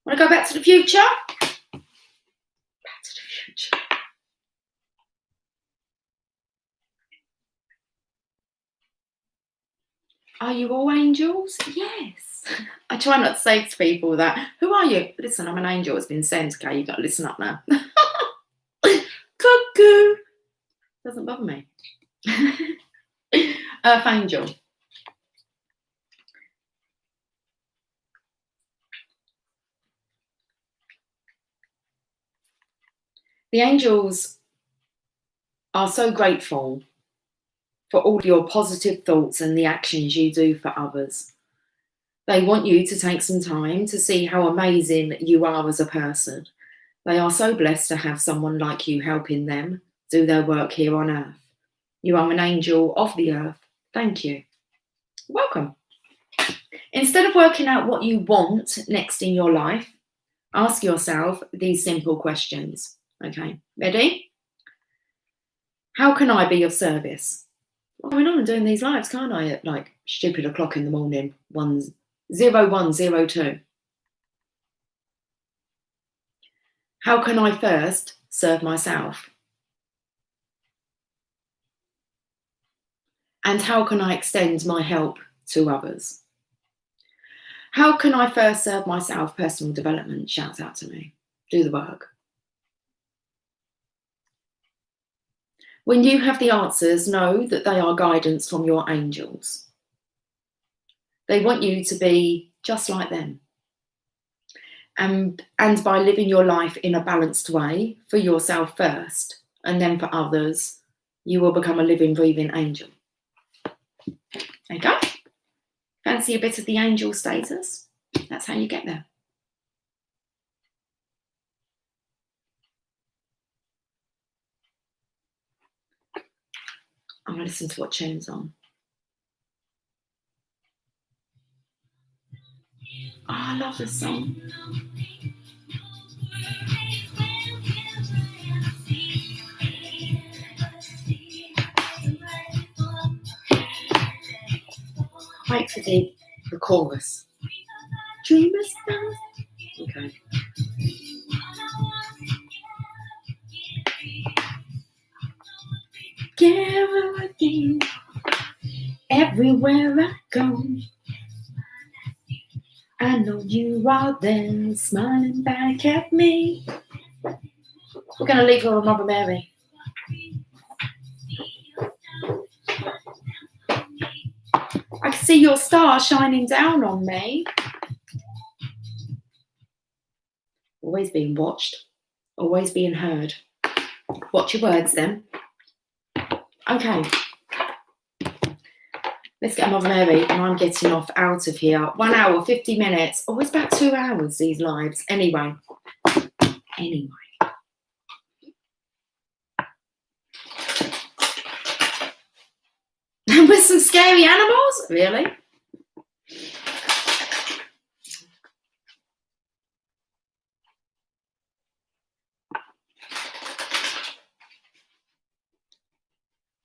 Want to go back to the future? Back to the future. Are you all angels? Yes. I try not to say to people that, who are you? Listen, I'm an angel. It's been sent. Okay, you've got to listen up now. Cuckoo. Doesn't bother me. Earth angel. The angels are so grateful for all your positive thoughts and the actions you do for others. They want you to take some time to see how amazing you are as a person. They are so blessed to have someone like you helping them do their work here on earth. You are an angel of the earth. Thank you. Welcome. Instead of working out what you want next in your life, ask yourself these simple questions. Okay, ready? How can I be of service? What's going on in doing these lives, can't I? At like stupid o'clock in the morning, 0102. How can I first serve myself? And how can I extend my help to others? How can I first serve myself? Personal development shouts out to me. Do the work. When you have the answers, know that they are guidance from your angels. They want you to be just like them. And by living your life in a balanced way, for yourself first, and then for others, you will become a living, breathing angel. There you go. Fancy a bit of the angel status? That's how you get there. I'm going to listen to what tune's on. Oh, I love this song. wait for the chorus. Dreamers dance. Okay. Guarantee everywhere I go, I know you are there, smiling back at me. We're going to leave her with Mother Mary. I can see your star shining down on me. Always being watched, always being heard. Watch your words then. Okay. Let's get Mother Mary, and I'm getting off out of here. 1 hour, 50 minutes. Oh, it's about 2 hours, these lives. Anyway. With some scary animals? Really?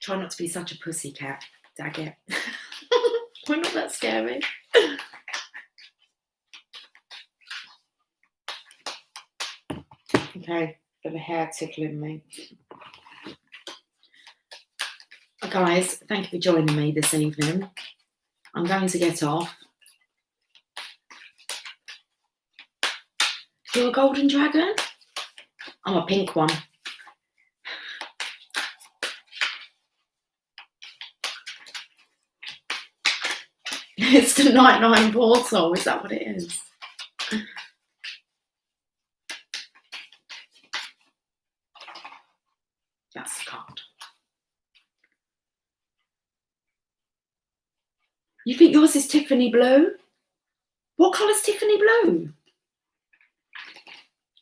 Try not to be such a pussycat, Daggett. We're not that scary. Okay, got a hair tickling me. Guys, thank you for joining me this evening. I'm going to get off. You're a golden dragon? I'm a pink one. It's the Night 9 portal, is that what it is? That's the card. You think yours is Tiffany blue? What colour's Tiffany blue?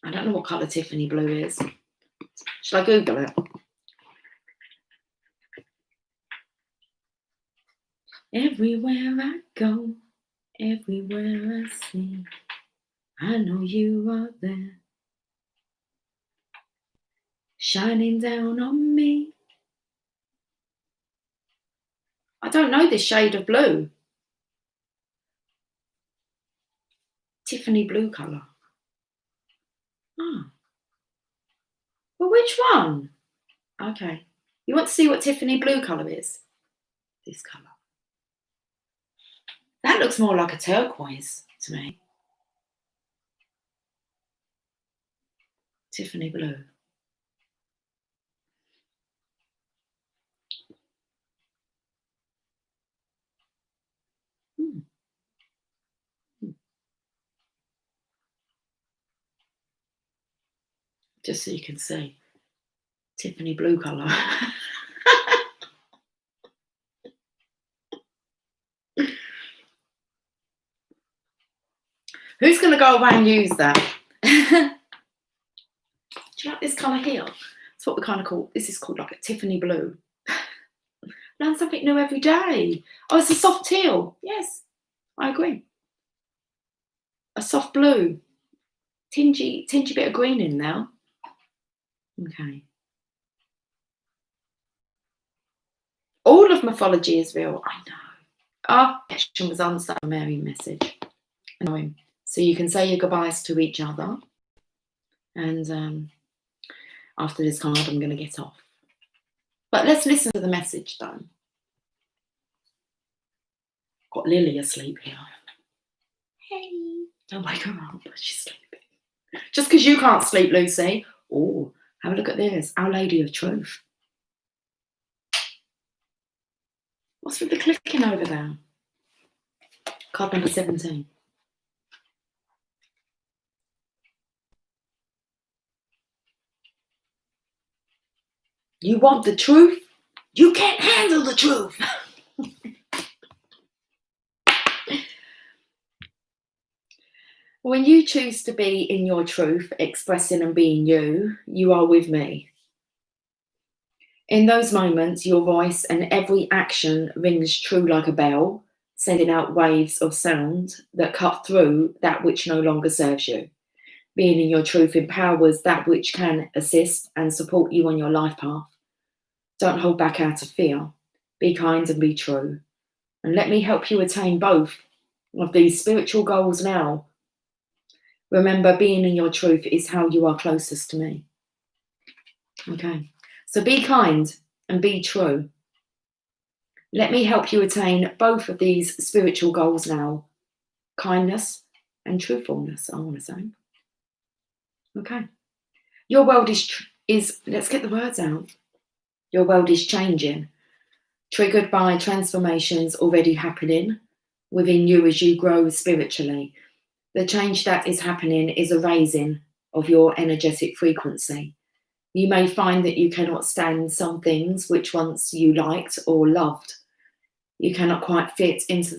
I don't know what colour Tiffany blue is. Should I Google it? Everywhere I go, everywhere I see, I know you are there, shining down on me. I don't know this shade of blue. Tiffany blue colour. Oh. Well, which one? Okay. You want to see what Tiffany blue colour is? This colour. That looks more like a turquoise to me. Tiffany blue. Just so you can see. Tiffany blue colour. Who's going to go away and use that? Do you like this colour here? It's what we kind of call, this is called like a Tiffany blue. Learn something new every day. Oh, it's a soft teal. Yes, I agree. A soft blue. Tingy bit of green in there. Okay. All of mythology is real. I know. Our connection was on Mother Mary message. Annoying. So you can say your goodbyes to each other. And after this card, I'm going to get off. But let's listen to the message, though. Got Lily asleep here. Hey. Don't wake her up. She's sleeping. Just because you can't sleep, Lucy. Oh, have a look at this. Our Lady of Truth. What's with the clicking over there? Card number 17. You want the truth? You can't handle the truth. When you choose to be in your truth, expressing and being you, you are with me. In those moments, your voice and every action rings true like a bell, sending out waves of sound that cut through that which no longer serves you. Being in your truth empowers that which can assist and support you on your life path. Don't hold back out of fear. Be kind and be true. And let me help you attain both of these spiritual goals now. Remember, being in your truth is how you are closest to me. Okay, so be kind and be true. Let me help you attain both of these spiritual goals now. Kindness and truthfulness, I want to say. Okay. Your world is, let's get the words out. Your world is changing, triggered by transformations already happening within you as you grow spiritually. The change that is happening is a raising of your energetic frequency. You may find that you cannot stand some things which once you liked or loved. You cannot quite fit into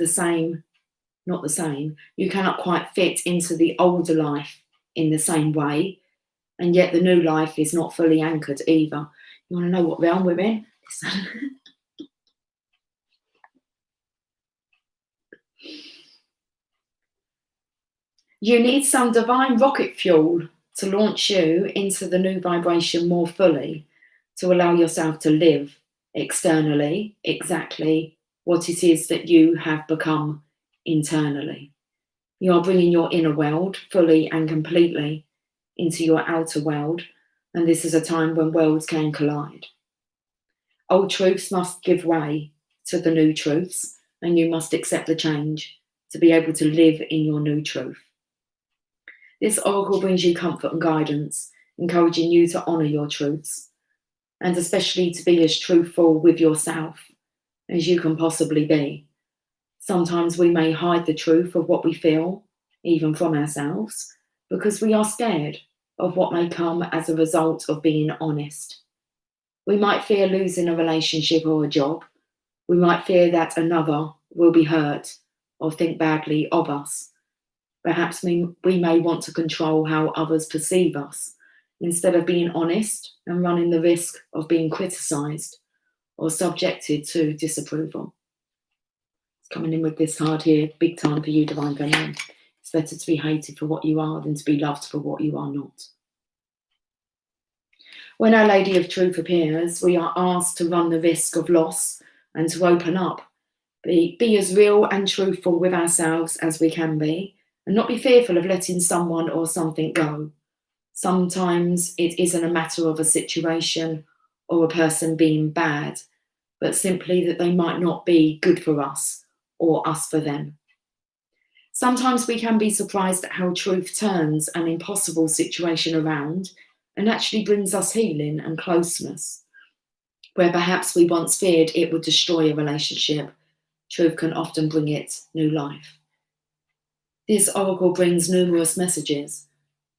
you cannot quite fit into the older life in the same way, and yet the new life is not fully anchored either. You want to know what realm we're in? You need some divine rocket fuel to launch you into the new vibration more fully, to allow yourself to live externally exactly what it is that you have become internally. You are bringing your inner world fully and completely into your outer world, and this is a time when worlds can collide. Old truths must give way to the new truths, and you must accept the change to be able to live in your new truth. This oracle brings you comfort and guidance, encouraging you to honour your truths, and especially to be as truthful with yourself as you can possibly be. Sometimes we may hide the truth of what we feel, even from ourselves, because we are scared of what may come as a result of being honest. We might fear losing a relationship or a job. We might fear that another will be hurt or think badly of us. Perhaps we may want to control how others perceive us instead of being honest and running the risk of being criticised or subjected to disapproval. It's coming in with this card here, big time for you, Divine Feminine. It's better to be hated for what you are than to be loved for what you are not. When Our Lady of Truth appears, we are asked to run the risk of loss and to open up. Be as real and truthful with ourselves as we can be, and not be fearful of letting someone or something go. Sometimes it isn't a matter of a situation or a person being bad, but simply that they might not be good for us or us for them. Sometimes we can be surprised at how truth turns an impossible situation around and actually brings us healing and closeness. Where perhaps we once feared it would destroy a relationship, truth can often bring it new life. This oracle brings numerous messages.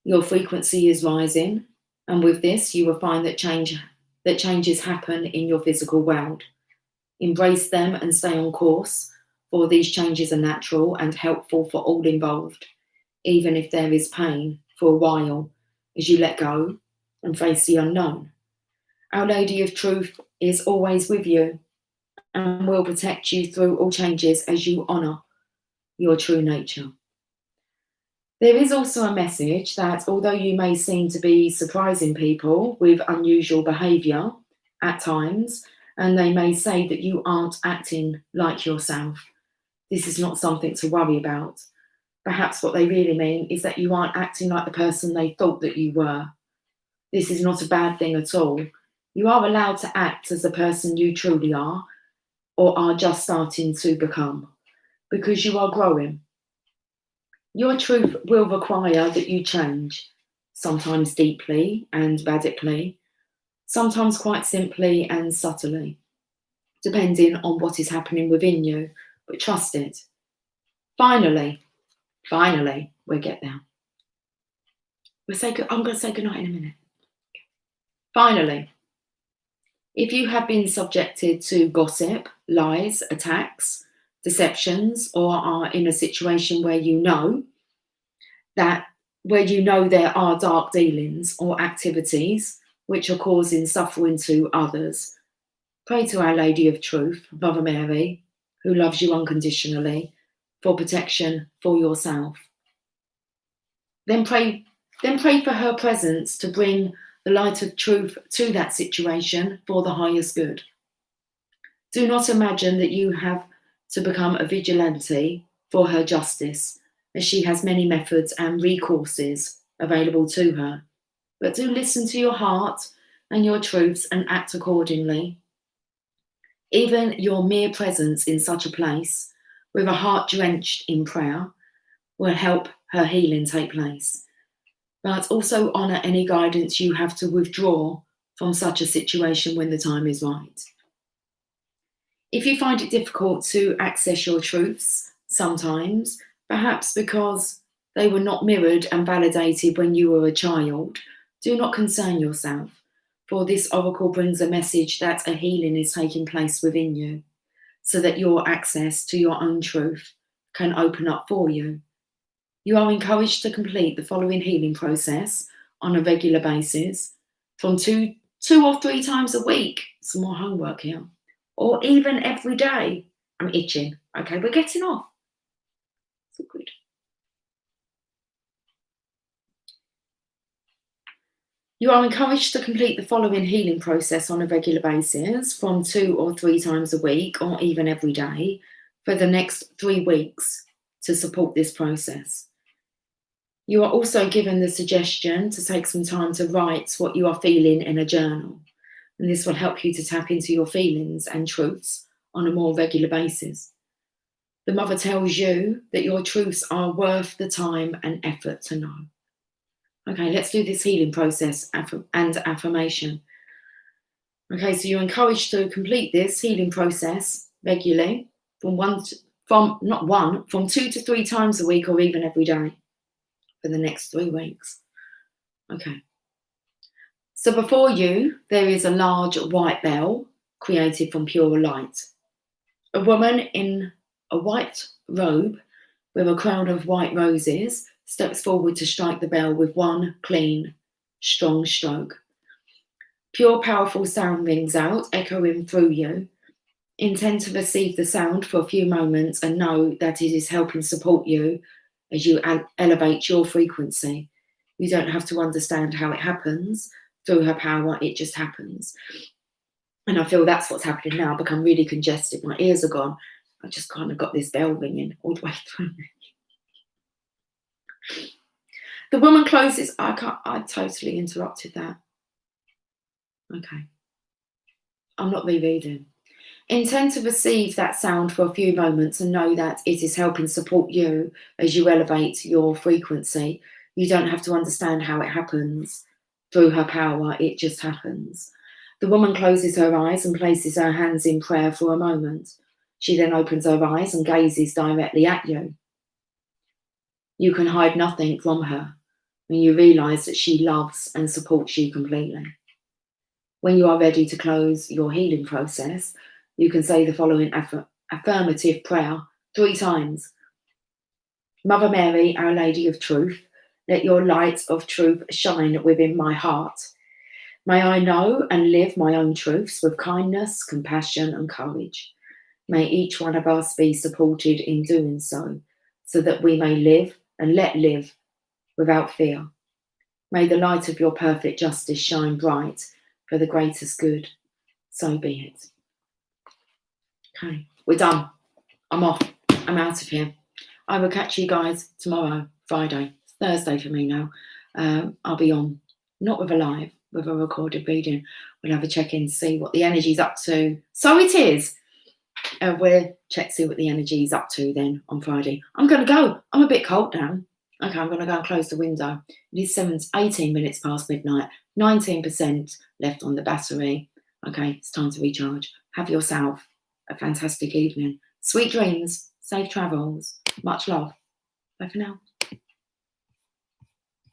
Your frequency is rising, and with this you will find that changes happen in your physical world. Embrace them and stay on course, for these changes are natural and helpful for all involved, even if there is pain for a while as you let go and face the unknown. Our Lady of Truth is always with you and will protect you through all changes as you honour your true nature. There is also a message that although you may seem to be surprising people with unusual behaviour at times, and they may say that you aren't acting like yourself, this is not something to worry about. Perhaps what they really mean is that you aren't acting like the person they thought that you were. This is not a bad thing at all. You are allowed to act as the person you truly are, or are just starting to become, because you are growing. Your truth will require that you change, sometimes deeply and radically, sometimes quite simply and subtly, depending on what is happening within you, but trust it. Finally, we'll get there. I'm going to say goodnight in a minute. Finally, if you have been subjected to gossip, lies, attacks, deceptions, or are in a situation where you know there are dark dealings or activities which are causing suffering to others, pray to Our Lady of Truth, Mother Mary, who loves you unconditionally, for protection for yourself. Then pray for her presence to bring the light of truth to that situation for the highest good. Do not imagine that you have to become a vigilante for her justice, as she has many methods and recourses available to her. But do listen to your heart and your truths and act accordingly. Even your mere presence in such a place, with a heart drenched in prayer, will help her healing take place. But also honour any guidance you have to withdraw from such a situation when the time is right. If you find it difficult to access your truths sometimes, perhaps because they were not mirrored and validated when you were a child, do not concern yourself, for this oracle brings a message that a healing is taking place within you, so that your access to your own truth can open up for you. You are encouraged to complete the following healing process on a regular basis, from two or three times a week. Some more homework here. Or even every day. I'm itching. Okay, we're getting off. So good. You are encouraged to complete the following healing process on a regular basis, from 2 or 3 times a week, or even every day, for the next 3 weeks to support this process. You are also given the suggestion to take some time to write what you are feeling in a journal, and this will help you to tap into your feelings and truths on a more regular basis. The mother tells you that your truths are worth the time and effort to know. Okay, let's do this healing process and affirmation. Okay, so you're encouraged to complete this healing process regularly from 2 to 3 times a week, or even every day for the next 3 weeks. Okay. So before you, there is a large white bell created from pure light. A woman in a white robe with a crown of white roses steps forward to strike the bell with one clean, strong stroke. Pure, powerful sound rings out, echoing through you. Intend to receive the sound for a few moments and know that it is helping support you as you elevate your frequency. You don't have to understand how it happens. Through her power, it just happens. And I feel that's what's happening now. I've become really congested. My ears are gone. I just kind of got this bell ringing all the way through me. The woman closes. I totally interrupted that. Okay. I'm not rereading. Intend to receive that sound for a few moments and know that it is helping support you as you elevate your frequency. You don't have to understand how it happens. Through her power, it just happens. The woman closes her eyes and places her hands in prayer for a moment. She then opens her eyes and gazes directly at you. You can hide nothing from her when you realise that she loves and supports you completely. When you are ready to close your healing process, you can say the following affirmative prayer 3 times. Mother Mary, Our Lady of Truth, let your light of truth shine within my heart. May I know and live my own truths with kindness, compassion, and courage. May each one of us be supported in doing so that we may live and let live without fear. May the light of your perfect justice shine bright for the greatest good. So be it. Okay, we're done. I'm off. I'm out of here. I will catch you guys tomorrow, Friday. It's Thursday for me now. I'll be on, not with a live, with a recorded reading. We'll have a check-in, see what the energy's up to. So it is. We'll check, see what the energy's up to then on Friday. I'm going to go. I'm a bit cold now. Okay, I'm going to go and close the window. It is 18 minutes past midnight. 19% left on the battery. Okay, it's time to recharge. Have yourself a fantastic evening. Sweet dreams. Safe travels. Much love. Bye for now.